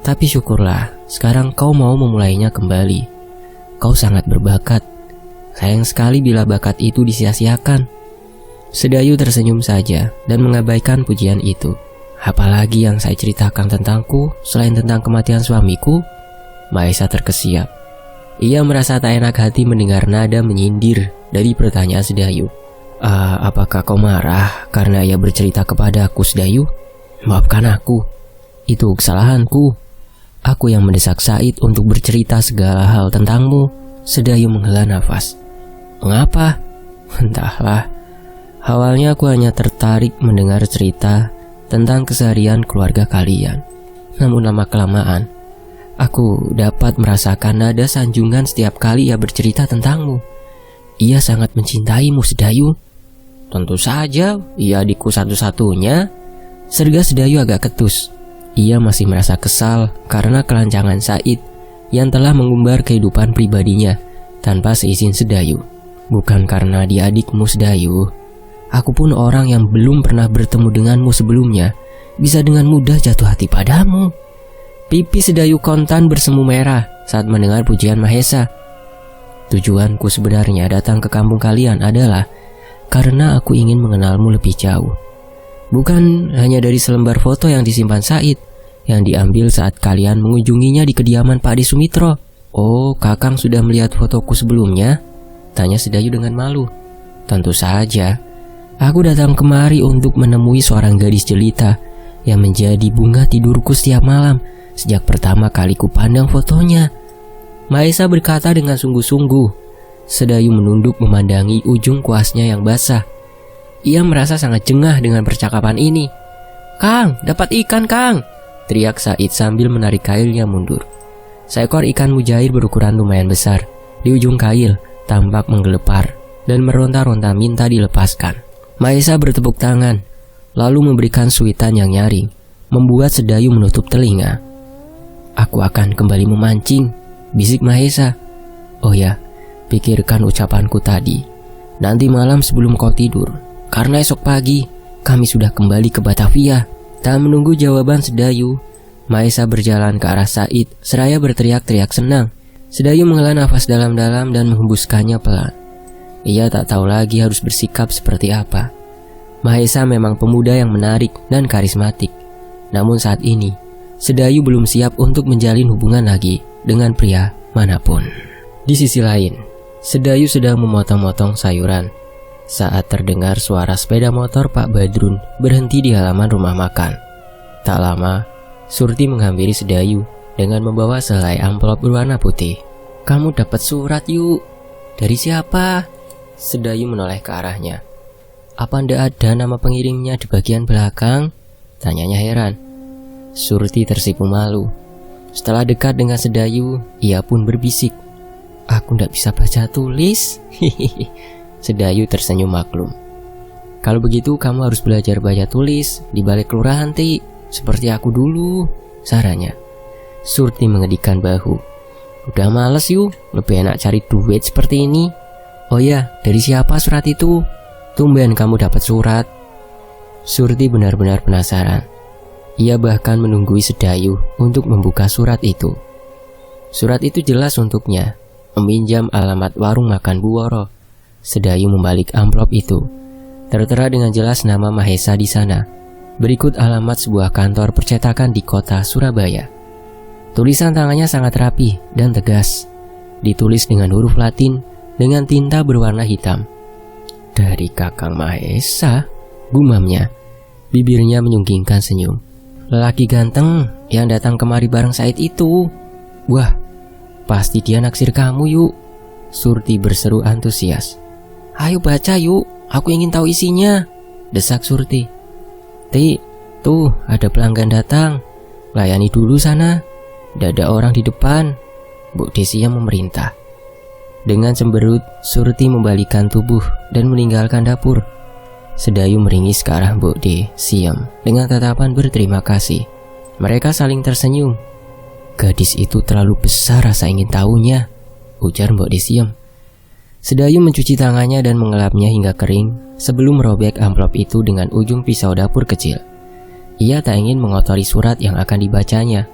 Tapi syukurlah sekarang kau mau memulainya kembali. Kau sangat berbakat. Sayang sekali bila bakat itu disia-siakan." Sedayu tersenyum saja dan mengabaikan pujian itu. "Apalagi yang saya ceritakan tentangku selain tentang kematian suamiku?" Mahesa terkesiap. Ia merasa tak enak hati mendengar nada menyindir dari pertanyaan Sedayu. Apakah kau marah karena ia bercerita kepadaku, Sedayu?" "Maafkan aku. Itu kesalahanku. Aku yang mendesak Said untuk bercerita segala hal tentangmu." Sedayu menghela nafas. "Mengapa?" "Entahlah. Awalnya aku hanya tertarik mendengar cerita tentang keseharian keluarga kalian. Namun lama-kelamaan, aku dapat merasakan nada sanjungan setiap kali ia bercerita tentangmu. Ia sangat mencintaimu, Sedayu." "Tentu saja, ia adikku satu-satunya," serga Sedayu agak ketus. Ia masih merasa kesal karena kelancangan Said yang telah mengumbar kehidupan pribadinya tanpa seizin Sedayu. "Bukan karena dia adikmu, Sedayu. Aku pun orang yang belum pernah bertemu denganmu sebelumnya bisa dengan mudah jatuh hati padamu." Pipi Sedayu kontan bersemu merah saat mendengar pujian Mahesa. "Tujuanku sebenarnya datang ke kampung kalian adalah karena aku ingin mengenalmu lebih jauh. Bukan hanya dari selembar foto yang disimpan Said yang diambil saat kalian mengunjunginya di kediaman Pak Adi Sumitro." "Oh, Kakang sudah melihat fotoku sebelumnya?" tanya Sedayu dengan malu. "Tentu saja. Aku datang kemari untuk menemui seorang gadis jelita yang menjadi bunga tidurku setiap malam sejak pertama kali kupandang fotonya." Mahesa berkata dengan sungguh-sungguh. Sedayu menunduk memandangi ujung kuasnya yang basah. Ia merasa sangat jengah dengan percakapan ini. "Kang, dapat ikan, Kang!" teriak Said sambil menarik kailnya mundur. Seekor ikan mujair berukuran lumayan besar di ujung kail tampak menggelepar dan meronta-ronta minta dilepaskan. Mahesa bertepuk tangan, lalu memberikan suitan yang nyaring, membuat Sedayu menutup telinga. "Aku akan kembali memancing," bisik Mahesa. "Oh ya, pikirkan ucapanku tadi. Nanti malam sebelum kau tidur, karena esok pagi kami sudah kembali ke Batavia." Tak menunggu jawaban Sedayu, Mahesa berjalan ke arah Said seraya berteriak-teriak senang. Sedayu menghela nafas dalam-dalam dan menghembuskannya pelan. Ia tak tahu lagi harus bersikap seperti apa. Mahesa memang pemuda yang menarik dan karismatik. Namun saat ini, Sedayu belum siap untuk menjalin hubungan lagi dengan pria manapun. Di sisi lain, Sedayu sedang memotong-motong sayuran saat terdengar suara sepeda motor Pak Badrun berhenti di halaman rumah makan. Tak lama, Surti menghampiri Sedayu dengan membawa sehelai amplop berwarna putih. "Kamu dapat surat, yuk." "Dari siapa?" Sedayu menoleh ke arahnya. "Apa ndak ada nama pengirimnya di bagian belakang?" tanyanya heran. Surti tersipu malu. Setelah dekat dengan Sedayu, ia pun berbisik, "Aku ndak bisa baca tulis." Sedayu tersenyum maklum. "Kalau begitu kamu harus belajar baca tulis di balik kelurahan, Ti, seperti aku dulu," sarannya. Surti mengedikkan bahu. "Udah males yuk, lebih enak cari duit seperti ini." "Oh ya, dari siapa surat itu? Tumben kamu dapat surat." Surti benar-benar penasaran. Ia bahkan menunggui Sedayu untuk membuka surat itu. Surat itu jelas untuknya, meminjam alamat warung makan Bu Woro. Sedayu membalik amplop itu. Tertera dengan jelas nama Mahesa di sana. Berikut alamat sebuah kantor percetakan di kota Surabaya. Tulisan tangannya sangat rapi dan tegas. Ditulis dengan huruf Latin dengan tinta berwarna hitam. "Dari Kakang Mahesa," gumamnya. Bibirnya menyunggingkan senyum. "Lelaki ganteng yang datang kemari bareng Said itu. Wah, pasti dia naksir kamu, yuk." Surti berseru antusias. "Ayo baca yuk, aku ingin tahu isinya," desak Surti. "Ti, tuh ada pelanggan datang, layani dulu sana. Tidak ada orang di depan," Bu Desia memerintah. Dengan cemberut, Surti membalikan tubuh dan meninggalkan dapur. Sedayu meringis ke arah Bu De Siam dengan tatapan berterima kasih. Mereka saling tersenyum. "Gadis itu terlalu besar rasa ingin tahunya," ujar Mbok De Siam. Sedayu mencuci tangannya dan mengelapnya hingga kering sebelum merobek amplop itu dengan ujung pisau dapur kecil. Ia tak ingin mengotori surat yang akan dibacanya.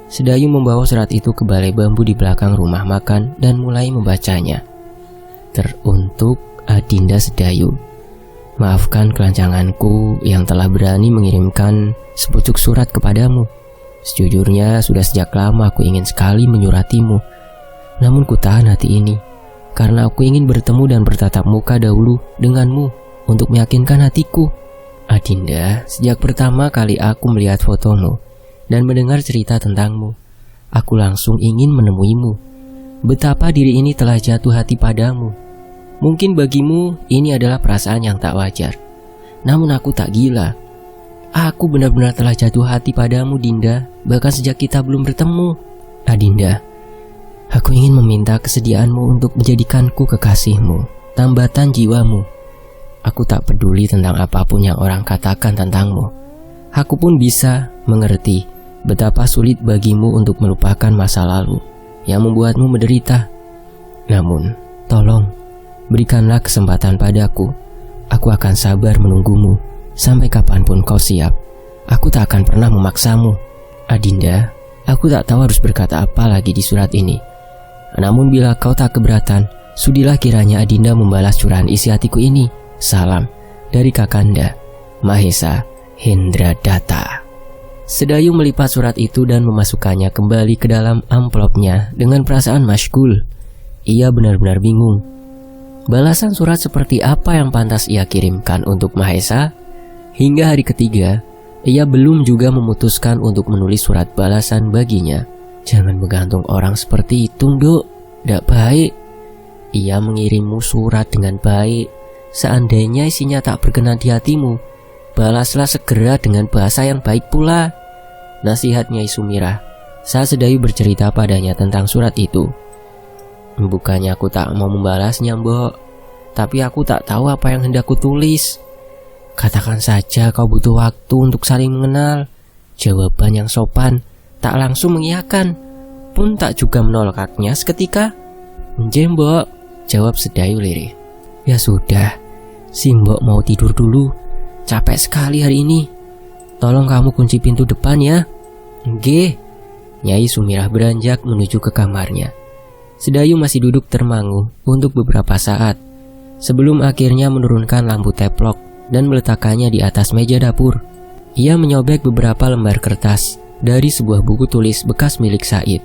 Sedayu membawa surat itu ke balai bambu di belakang rumah makan dan mulai membacanya. "Teruntuk Adinda Sedayu. Maafkan kelancanganku yang telah berani mengirimkan sepucuk surat kepadamu. Sejujurnya sudah sejak lama aku ingin sekali menyuratimu. Namun ku tahan hati ini karena aku ingin bertemu dan bertatap muka dahulu denganmu untuk meyakinkan hatiku. Adinda, sejak pertama kali aku melihat fotomu dan mendengar cerita tentangmu, aku langsung ingin menemuimu. Betapa diri ini telah jatuh hati padamu. Mungkin bagimu ini adalah perasaan yang tak wajar. Namun aku tak gila. Aku benar-benar telah jatuh hati padamu, Dinda, bahkan sejak kita belum bertemu. Adinda, aku ingin meminta kesediaanmu untuk menjadikanku kekasihmu, tambatan jiwamu. Aku tak peduli tentang apapun yang orang katakan tentangmu. Aku pun bisa mengerti betapa sulit bagimu untuk melupakan masa lalu yang membuatmu menderita. Namun, tolong, berikanlah kesempatan padaku. Aku akan sabar menunggumu sampai kapanpun kau siap. Aku tak akan pernah memaksamu. Adinda, aku tak tahu harus berkata apa lagi di surat ini. Namun bila kau tak keberatan, sudilah kiranya Adinda membalas curahan isi hatiku ini. Salam dari Kakanda Mahesa Hendradatta. Sedayu melipat surat itu dan memasukkannya kembali ke dalam amplopnya dengan perasaan masyghul. Ia benar-benar bingung. Balasan surat seperti apa yang pantas ia kirimkan untuk Mahesa? Hingga hari ketiga, ia belum juga memutuskan untuk menulis surat balasan baginya. Jangan menggantung orang seperti itu, Nduk. Tidak baik. Ia mengirimmu surat dengan baik, Seandainya isinya tak berkenan di hatimu, balaslah segera dengan bahasa yang baik pula, nasihat Nyai Sumirah saat Sedayu bercerita padanya tentang surat itu. Bukannya aku tak mau membalasnya, Mbok, tapi aku tak tahu apa yang hendak ku tulis. Katakan saja kau butuh waktu untuk saling mengenal. Jawaban yang sopan, tak langsung mengiyakan, pun tak juga menolaknya seketika. Nggih, Mbok, jawab Sedayu lirih. Ya sudah, si Mbok mau tidur dulu. Capek sekali hari ini. Tolong kamu kunci pintu depan ya. Nggih. Nyai Sumirah beranjak menuju ke kamarnya. Sedayu masih duduk termangu untuk beberapa saat, sebelum akhirnya menurunkan lampu teplok dan meletakkannya di atas meja dapur. Ia menyobek beberapa lembar kertas dari sebuah buku tulis bekas milik Said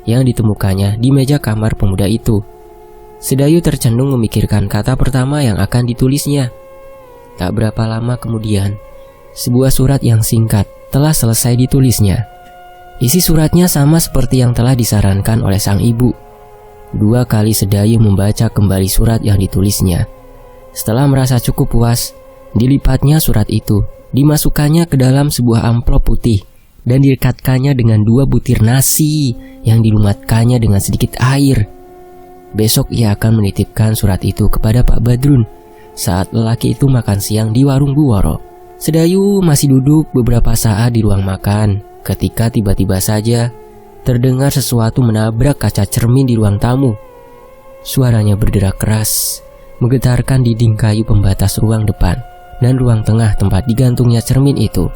yang ditemukannya di meja kamar pemuda itu. Sedayu tercenung memikirkan kata pertama yang akan ditulisnya. Tak berapa lama kemudian, sebuah surat yang singkat telah selesai ditulisnya. Isi suratnya sama seperti yang telah disarankan oleh sang ibu. 2 kali Sedayu membaca kembali surat yang ditulisnya. Setelah merasa cukup puas, dilipatnya surat itu, dimasukkannya ke dalam sebuah amplop putih dan direkatkannya dengan 2 butir nasi yang dilumatkannya dengan sedikit air. Besok ia akan menitipkan surat itu kepada Pak Badrun saat lelaki itu makan siang di warung Bu Woro. Sedayu masih duduk beberapa saat di ruang makan ketika tiba-tiba saja terdengar sesuatu menabrak kaca cermin di ruang tamu. Suaranya berderak keras, menggetarkan dinding kayu pembatas ruang depan dan ruang tengah tempat digantungnya cermin itu.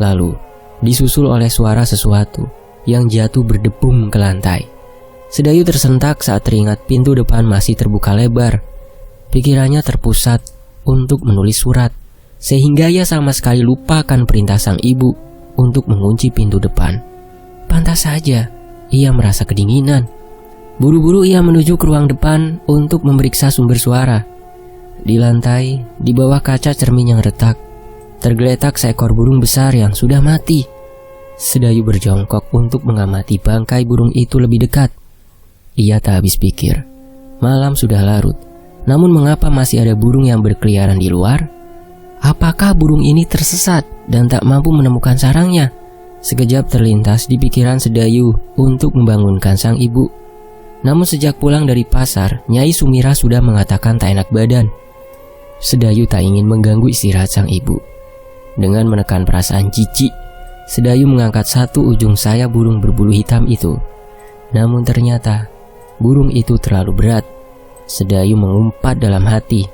Lalu disusul oleh suara sesuatu yang jatuh berdebum ke lantai. Sedayu tersentak saat teringat pintu depan masih terbuka lebar. Pikirannya terpusat untuk menulis surat, sehingga ia sama sekali lupakan perintah sang ibu untuk mengunci pintu depan. Pantas saja ia merasa kedinginan. Buru-buru ia menuju ke ruang depan untuk memeriksa sumber suara. Di lantai, di bawah kaca cermin yang retak, tergeletak seekor burung besar yang sudah mati. Sedayu berjongkok untuk mengamati bangkai burung itu lebih dekat. Ia tak habis pikir. Malam sudah larut, namun mengapa masih ada burung yang berkeliaran di luar? Apakah burung ini tersesat dan tak mampu menemukan sarangnya? Sekejap terlintas di pikiran Sedayu untuk membangunkan sang ibu. Namun sejak pulang dari pasar, Nyai Sumirah sudah mengatakan tak enak badan. Sedayu tak ingin mengganggu istirahat sang ibu. Dengan menekan perasaan jijik, Sedayu mengangkat satu ujung sayap burung berbulu hitam itu. Namun ternyata burung itu terlalu berat. Sedayu mengumpat dalam hati.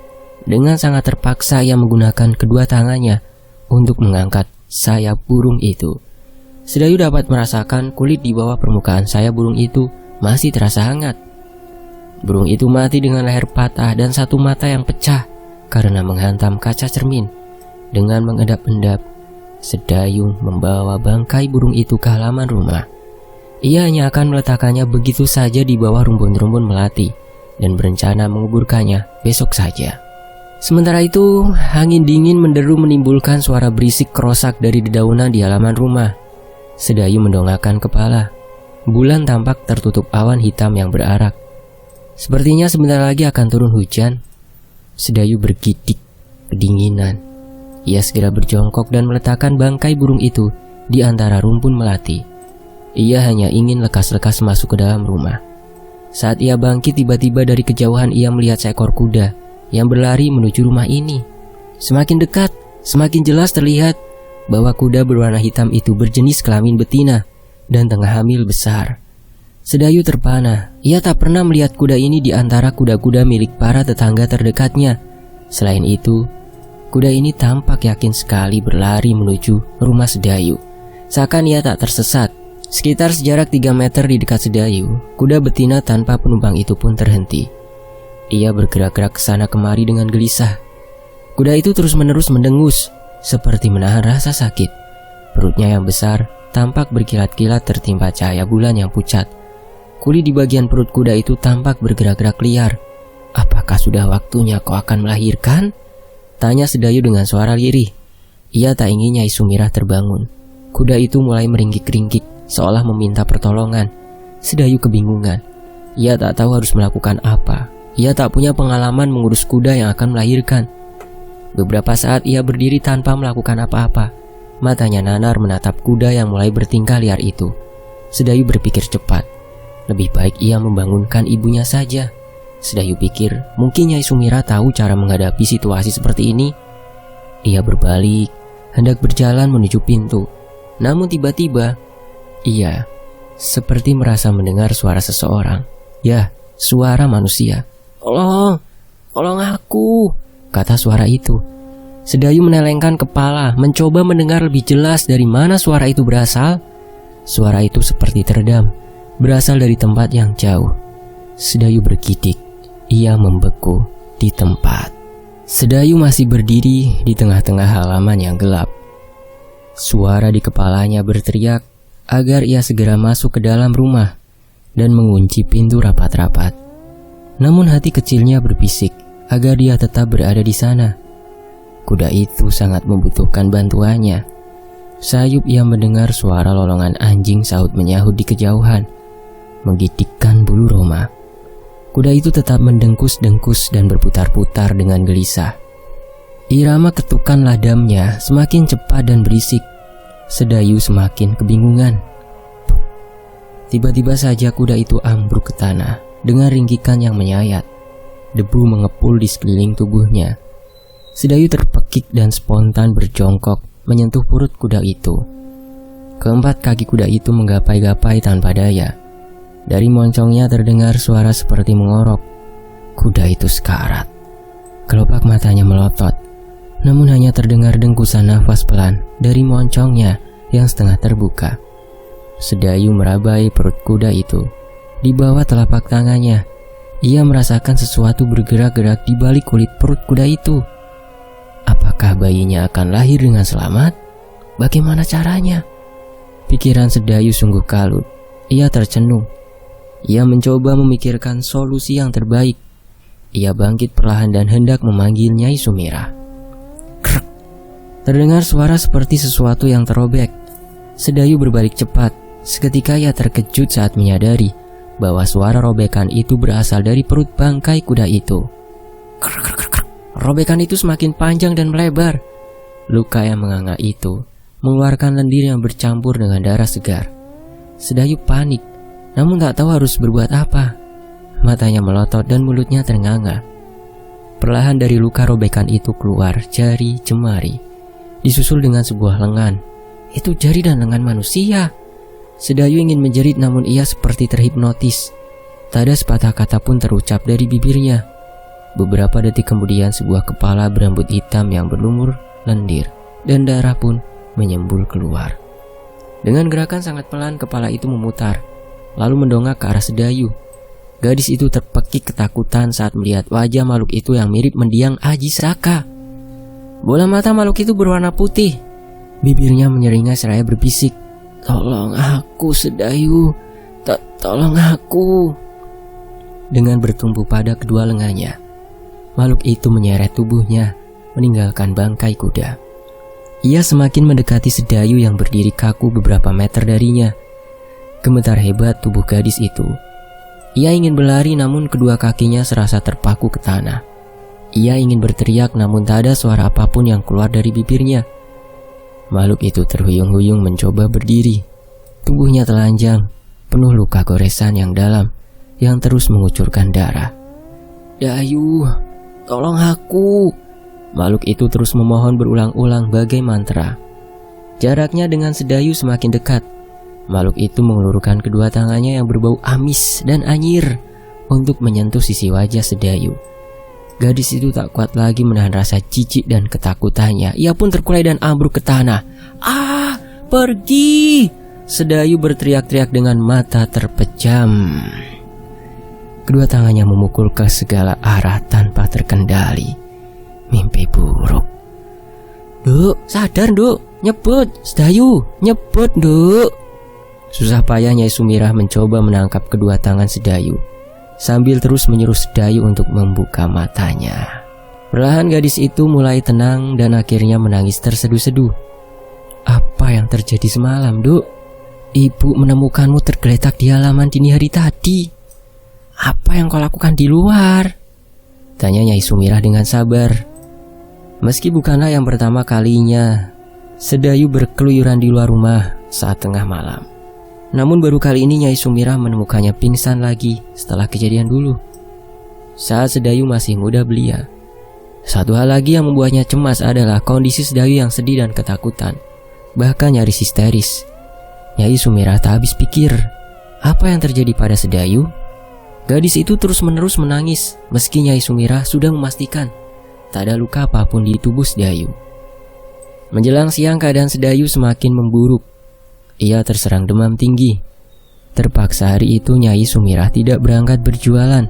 Dengan sangat terpaksa ia menggunakan kedua tangannya untuk mengangkat sayap burung itu. Sedayu dapat merasakan kulit di bawah permukaan sayap burung itu masih terasa hangat. Burung itu mati dengan leher patah dan satu mata yang pecah karena menghantam kaca cermin. Dengan mengendap-endap, Sedayu membawa bangkai burung itu ke halaman rumah. Ia hanya akan meletakkannya begitu saja di bawah rumpun-rumpun melati dan berencana menguburkannya besok saja. Sementara itu, angin dingin menderu menimbulkan suara berisik kerosak dari dedaunan di halaman rumah. Sedayu mendongakkan kepala. Bulan tampak tertutup awan hitam yang berarak. Sepertinya sebentar lagi akan turun hujan. Sedayu bergidik, kedinginan. Ia segera berjongkok dan meletakkan bangkai burung itu di antara rumpun melati. Ia hanya ingin lekas-lekas masuk ke dalam rumah. Saat ia bangkit, tiba-tiba dari kejauhan ia melihat seekor kuda yang berlari menuju rumah ini. Semakin dekat, semakin jelas terlihat bahwa kuda berwarna hitam itu berjenis kelamin betina dan tengah hamil besar. Sedayu terpana. Ia tak pernah melihat kuda ini di antara kuda-kuda milik para tetangga terdekatnya. Selain itu, kuda ini tampak yakin sekali berlari menuju rumah Sedayu, seakan ia tak tersesat. Sekitar sejarak 3 meter di dekat Sedayu, kuda betina tanpa penumpang itu pun terhenti. Ia bergerak-gerak ke sana kemari dengan gelisah. Kuda itu terus-menerus mendengus, seperti menahan rasa sakit. Perutnya yang besar tampak berkilat-kilat tertimpa cahaya bulan yang pucat. Kulit di bagian perut kuda itu tampak bergerak-gerak liar. "Apakah sudah waktunya kau akan melahirkan?" tanya Sedayu dengan suara lirih. Ia tak ingin Nyai Sumirah terbangun. Kuda itu mulai meringkik-ringkik seolah meminta pertolongan. Sedayu kebingungan. Ia tak tahu harus melakukan apa. Ia tak punya pengalaman mengurus kuda yang akan melahirkan. Beberapa saat ia berdiri tanpa melakukan apa-apa. Matanya nanar menatap kuda yang mulai bertingkah liar itu. Sedayu berpikir cepat. Lebih baik ia membangunkan ibunya saja. Sedayu pikir mungkin Nyai Sumira tahu cara menghadapi situasi seperti ini. Ia berbalik, hendak berjalan menuju pintu. Namun tiba-tiba, ia seperti merasa mendengar suara seseorang. Ya, suara manusia. Tolong aku, kata suara itu. Sedayu menelengkan kepala, mencoba mendengar lebih jelas dari mana suara itu berasal. Suara itu seperti teredam, berasal dari tempat yang jauh. Sedayu bergidik, ia membeku di tempat. Sedayu masih berdiri di tengah-tengah halaman yang gelap. Suara di kepalanya berteriak agar ia segera masuk ke dalam rumah dan mengunci pintu rapat-rapat. Namun hati kecilnya berbisik agar dia tetap berada di sana. Kuda itu sangat membutuhkan bantuannya. Sayup ia mendengar suara lolongan anjing saut menyahut di kejauhan, menggigitkan bulu roma. Kuda itu tetap mendengkus-dengkus dan berputar-putar dengan gelisah. Irama ketukan ladamnya semakin cepat dan berisik. Sedayu semakin kebingungan. Tiba-tiba saja kuda itu ambruk ke tanah dengan ringkikan yang menyayat. Debu mengepul di sekeliling tubuhnya. Sedayu terpekik dan spontan berjongkok menyentuh perut kuda itu. Keempat kaki kuda itu menggapai-gapai tanpa daya. Dari moncongnya terdengar suara seperti mengorok. Kuda itu sekarat. Kelopak matanya melotot. Namun hanya terdengar dengkusan nafas pelan dari moncongnya yang setengah terbuka. Sedayu merabai perut kuda itu. Di bawah telapak tangannya, ia merasakan sesuatu bergerak-gerak di balik kulit perut kuda itu. Apakah bayinya akan lahir dengan selamat? Bagaimana caranya? Pikiran Sedayu sungguh kalut. Ia tercenung. Ia mencoba memikirkan solusi yang terbaik. Ia bangkit perlahan dan hendak memanggil Nyai Sumira. Krek. Terdengar suara seperti sesuatu yang terobek. Sedayu berbalik cepat. Seketika ia terkejut saat menyadari bahwa suara robekan itu berasal dari perut bangkai kuda itu. Krek, krek, krek, krek. Robekan itu semakin panjang dan melebar. Luka yang menganga itu mengeluarkan lendir yang bercampur dengan darah segar. Sedayu panik, namun tak tahu harus berbuat apa. Matanya melotot dan mulutnya ternganga. Perlahan dari luka robekan itu keluar jari jemari, disusul dengan sebuah lengan. Itu jari dan lengan manusia. Sedayu ingin menjerit namun ia seperti terhipnotis. Tak ada sepatah kata pun terucap dari bibirnya. Beberapa detik kemudian sebuah kepala berambut hitam yang berlumur lendir dan darah pun menyembul keluar. Dengan gerakan sangat pelan kepala itu memutar, lalu mendongak ke arah Sedayu. Gadis itu terpekik ketakutan saat melihat wajah makhluk itu yang mirip mendiang Aji Saka. Bola mata makhluk itu berwarna putih. Bibirnya menyeringai seraya berbisik, "Tolong aku, Sedayu, tolong aku." Dengan bertumpu pada kedua lengannya, makhluk itu menyeret tubuhnya, meninggalkan bangkai kuda. Ia semakin mendekati Sedayu yang berdiri kaku beberapa meter darinya. Gemetar hebat tubuh gadis itu. Ia ingin berlari namun kedua kakinya serasa terpaku ke tanah. Ia ingin berteriak namun tak ada suara apapun yang keluar dari bibirnya. Makhluk itu terhuyung-huyung mencoba berdiri. Tubuhnya telanjang, penuh luka goresan yang dalam, yang terus mengucurkan darah. "Dayu, tolong aku." Makhluk itu terus memohon berulang-ulang bagai mantra. Jaraknya dengan Sedayu semakin dekat. Makhluk itu mengelurkan kedua tangannya yang berbau amis dan anyir untuk menyentuh sisi wajah Sedayu. Gadis itu tak kuat lagi menahan rasa jijik dan ketakutannya. Ia pun terkulai dan ambruk ke tanah. "Ah, pergi!" Sedayu berteriak-teriak dengan mata terpejam. Kedua tangannya memukul ke segala arah tanpa terkendali. Mimpi buruk. "Duk, sadar Duk, nyebut, Sedayu, nyebut Duk." Susah payah Nyai Sumirah mencoba menangkap kedua tangan Sedayu, sambil terus menyuruh Sedayu untuk membuka matanya. Perlahan gadis itu mulai tenang dan akhirnya menangis terseduh-seduh. "Apa yang terjadi semalam, Duk? Ibu menemukanmu tergeletak di halaman dini hari tadi. Apa yang kau lakukan di luar?" tanya Nyai Sumirah dengan sabar. Meski bukanlah yang pertama kalinya Sedayu berkeluyuran di luar rumah saat tengah malam, namun baru kali ini Nyai Sumirah menemukannya pingsan lagi setelah kejadian dulu saat Sedayu masih muda belia. Satu hal lagi yang membuatnya cemas adalah kondisi Sedayu yang sedih dan ketakutan, bahkan nyaris histeris. Nyai Sumirah tak habis pikir apa yang terjadi pada Sedayu. Gadis itu terus-menerus menangis meski Nyai Sumirah sudah memastikan tak ada luka apapun di tubuh Sedayu. Menjelang siang keadaan Sedayu semakin memburuk. Ia terserang demam tinggi. Terpaksa hari itu Nyai Sumirah tidak berangkat berjualan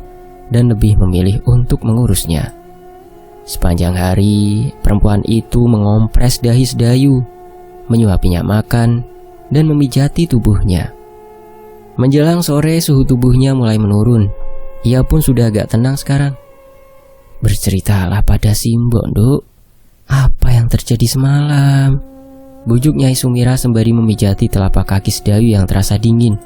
dan lebih memilih untuk mengurusnya. Sepanjang hari, perempuan itu mengompres dahi Sedayu, menyuapinya makan, dan memijati tubuhnya. Menjelang sore suhu tubuhnya mulai menurun. Ia pun sudah agak tenang sekarang. Berceritalah pada Simbok, Nduk. Apa yang terjadi semalam? Bujuk Nyai Sumirah sembari memijati telapak kaki Sedayu yang terasa dingin.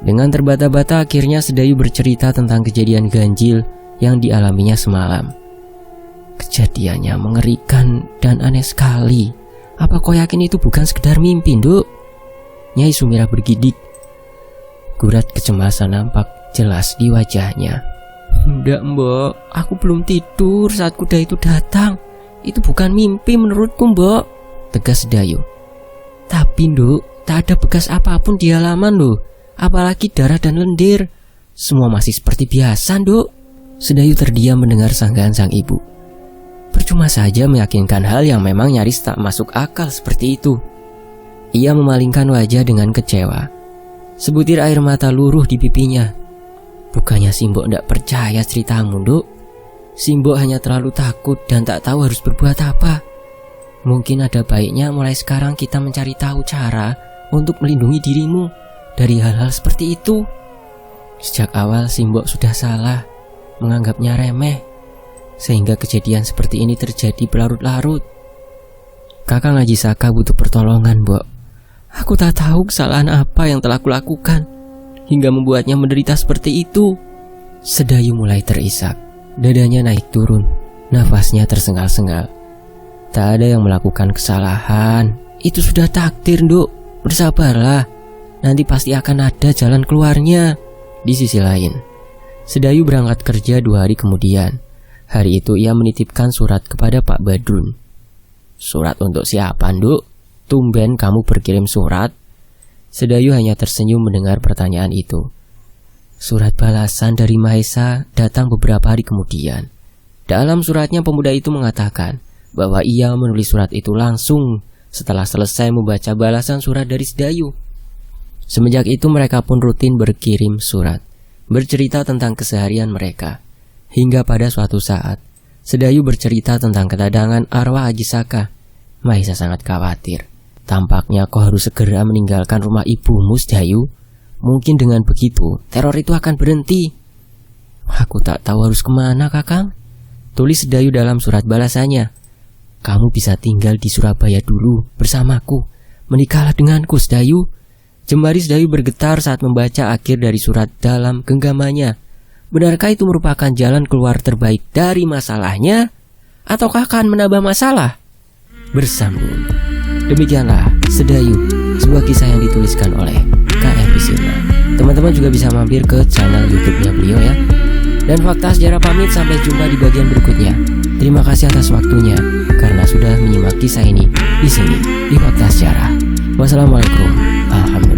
Dengan terbata-bata akhirnya Sedayu bercerita tentang kejadian ganjil yang dialaminya semalam. Kejadiannya mengerikan dan aneh sekali. Apa kau yakin itu bukan sekedar mimpi, Nduk? Nyai Sumirah bergidik. Gurat kecemasan nampak jelas di wajahnya. Ndak, Mbok, aku belum tidur saat kuda itu datang. Itu bukan mimpi menurutku, Mbok, tegas Sedayu. Tapi, Nduk, tak ada bekas apapun di halaman loh. Apalagi darah dan lendir. Semua masih seperti biasa, Nduk. Sedayu terdiam mendengar sanggahan sang ibu. Percuma saja meyakinkan hal yang memang nyaris tak masuk akal seperti itu. Ia memalingkan wajah dengan kecewa. Sebutir air mata luruh di pipinya. Bukannya Simbok tidak percaya ceritamu, Nduk. Simbok hanya terlalu takut dan tak tahu harus berbuat apa. Mungkin ada baiknya mulai sekarang kita mencari tahu cara untuk melindungi dirimu dari hal-hal seperti itu. Sejak awal Simbok sudah salah, menganggapnya remeh, sehingga kejadian seperti ini terjadi berlarut-larut. Kakang Haji Saka butuh pertolongan, Mbok. Aku tak tahu kesalahan apa yang telah kulakukan hingga membuatnya menderita seperti itu. Sedayu mulai terisak. Dadanya naik turun. Nafasnya tersengal-sengal. Tak ada yang melakukan kesalahan. Itu sudah takdir, Nduk. Bersabarlah. Nanti pasti akan ada jalan keluarnya. Di sisi lain, Sedayu berangkat kerja 2 hari kemudian. Hari itu ia menitipkan surat kepada Pak Badrun. Surat untuk siapa, Nduk? Tumben kamu berkirim surat. Sedayu hanya tersenyum mendengar pertanyaan itu. Surat balasan dari Mahesa datang beberapa hari kemudian. Dalam suratnya pemuda itu mengatakan bahwa ia menulis surat itu langsung setelah selesai membaca balasan surat dari Sedayu. Semenjak itu mereka pun rutin berkirim surat, bercerita tentang keseharian mereka. Hingga pada suatu saat, Sedayu bercerita tentang kedatangan arwah Haji Saka. Mahesa sangat khawatir. Tampaknya kau harus segera meninggalkan rumah ibumu, Sedayu. Mungkin dengan begitu, teror itu akan berhenti. Aku tak tahu harus kemana, Kakang. Tulis Sedayu dalam surat balasannya. Kamu bisa tinggal di Surabaya dulu bersamaku. Menikahlah denganku, Sedayu. Jemari Sedayu bergetar saat membaca akhir dari surat dalam genggamannya. Benarkah itu merupakan jalan keluar terbaik dari masalahnya? Ataukah akan menambah masalah? Bersambung. Demikianlah Sedayu, sebuah kisah yang dituliskan oleh KR Pisirna. Teman-teman juga bisa mampir ke channel YouTube-nya beliau ya. Dan Fakta Sejarah pamit, sampai jumpa di bagian berikutnya. Terima kasih atas waktunya karena sudah menyimak kisah ini di sini di Fakta Sejarah. Wassalamualaikum. Alhamdulillah.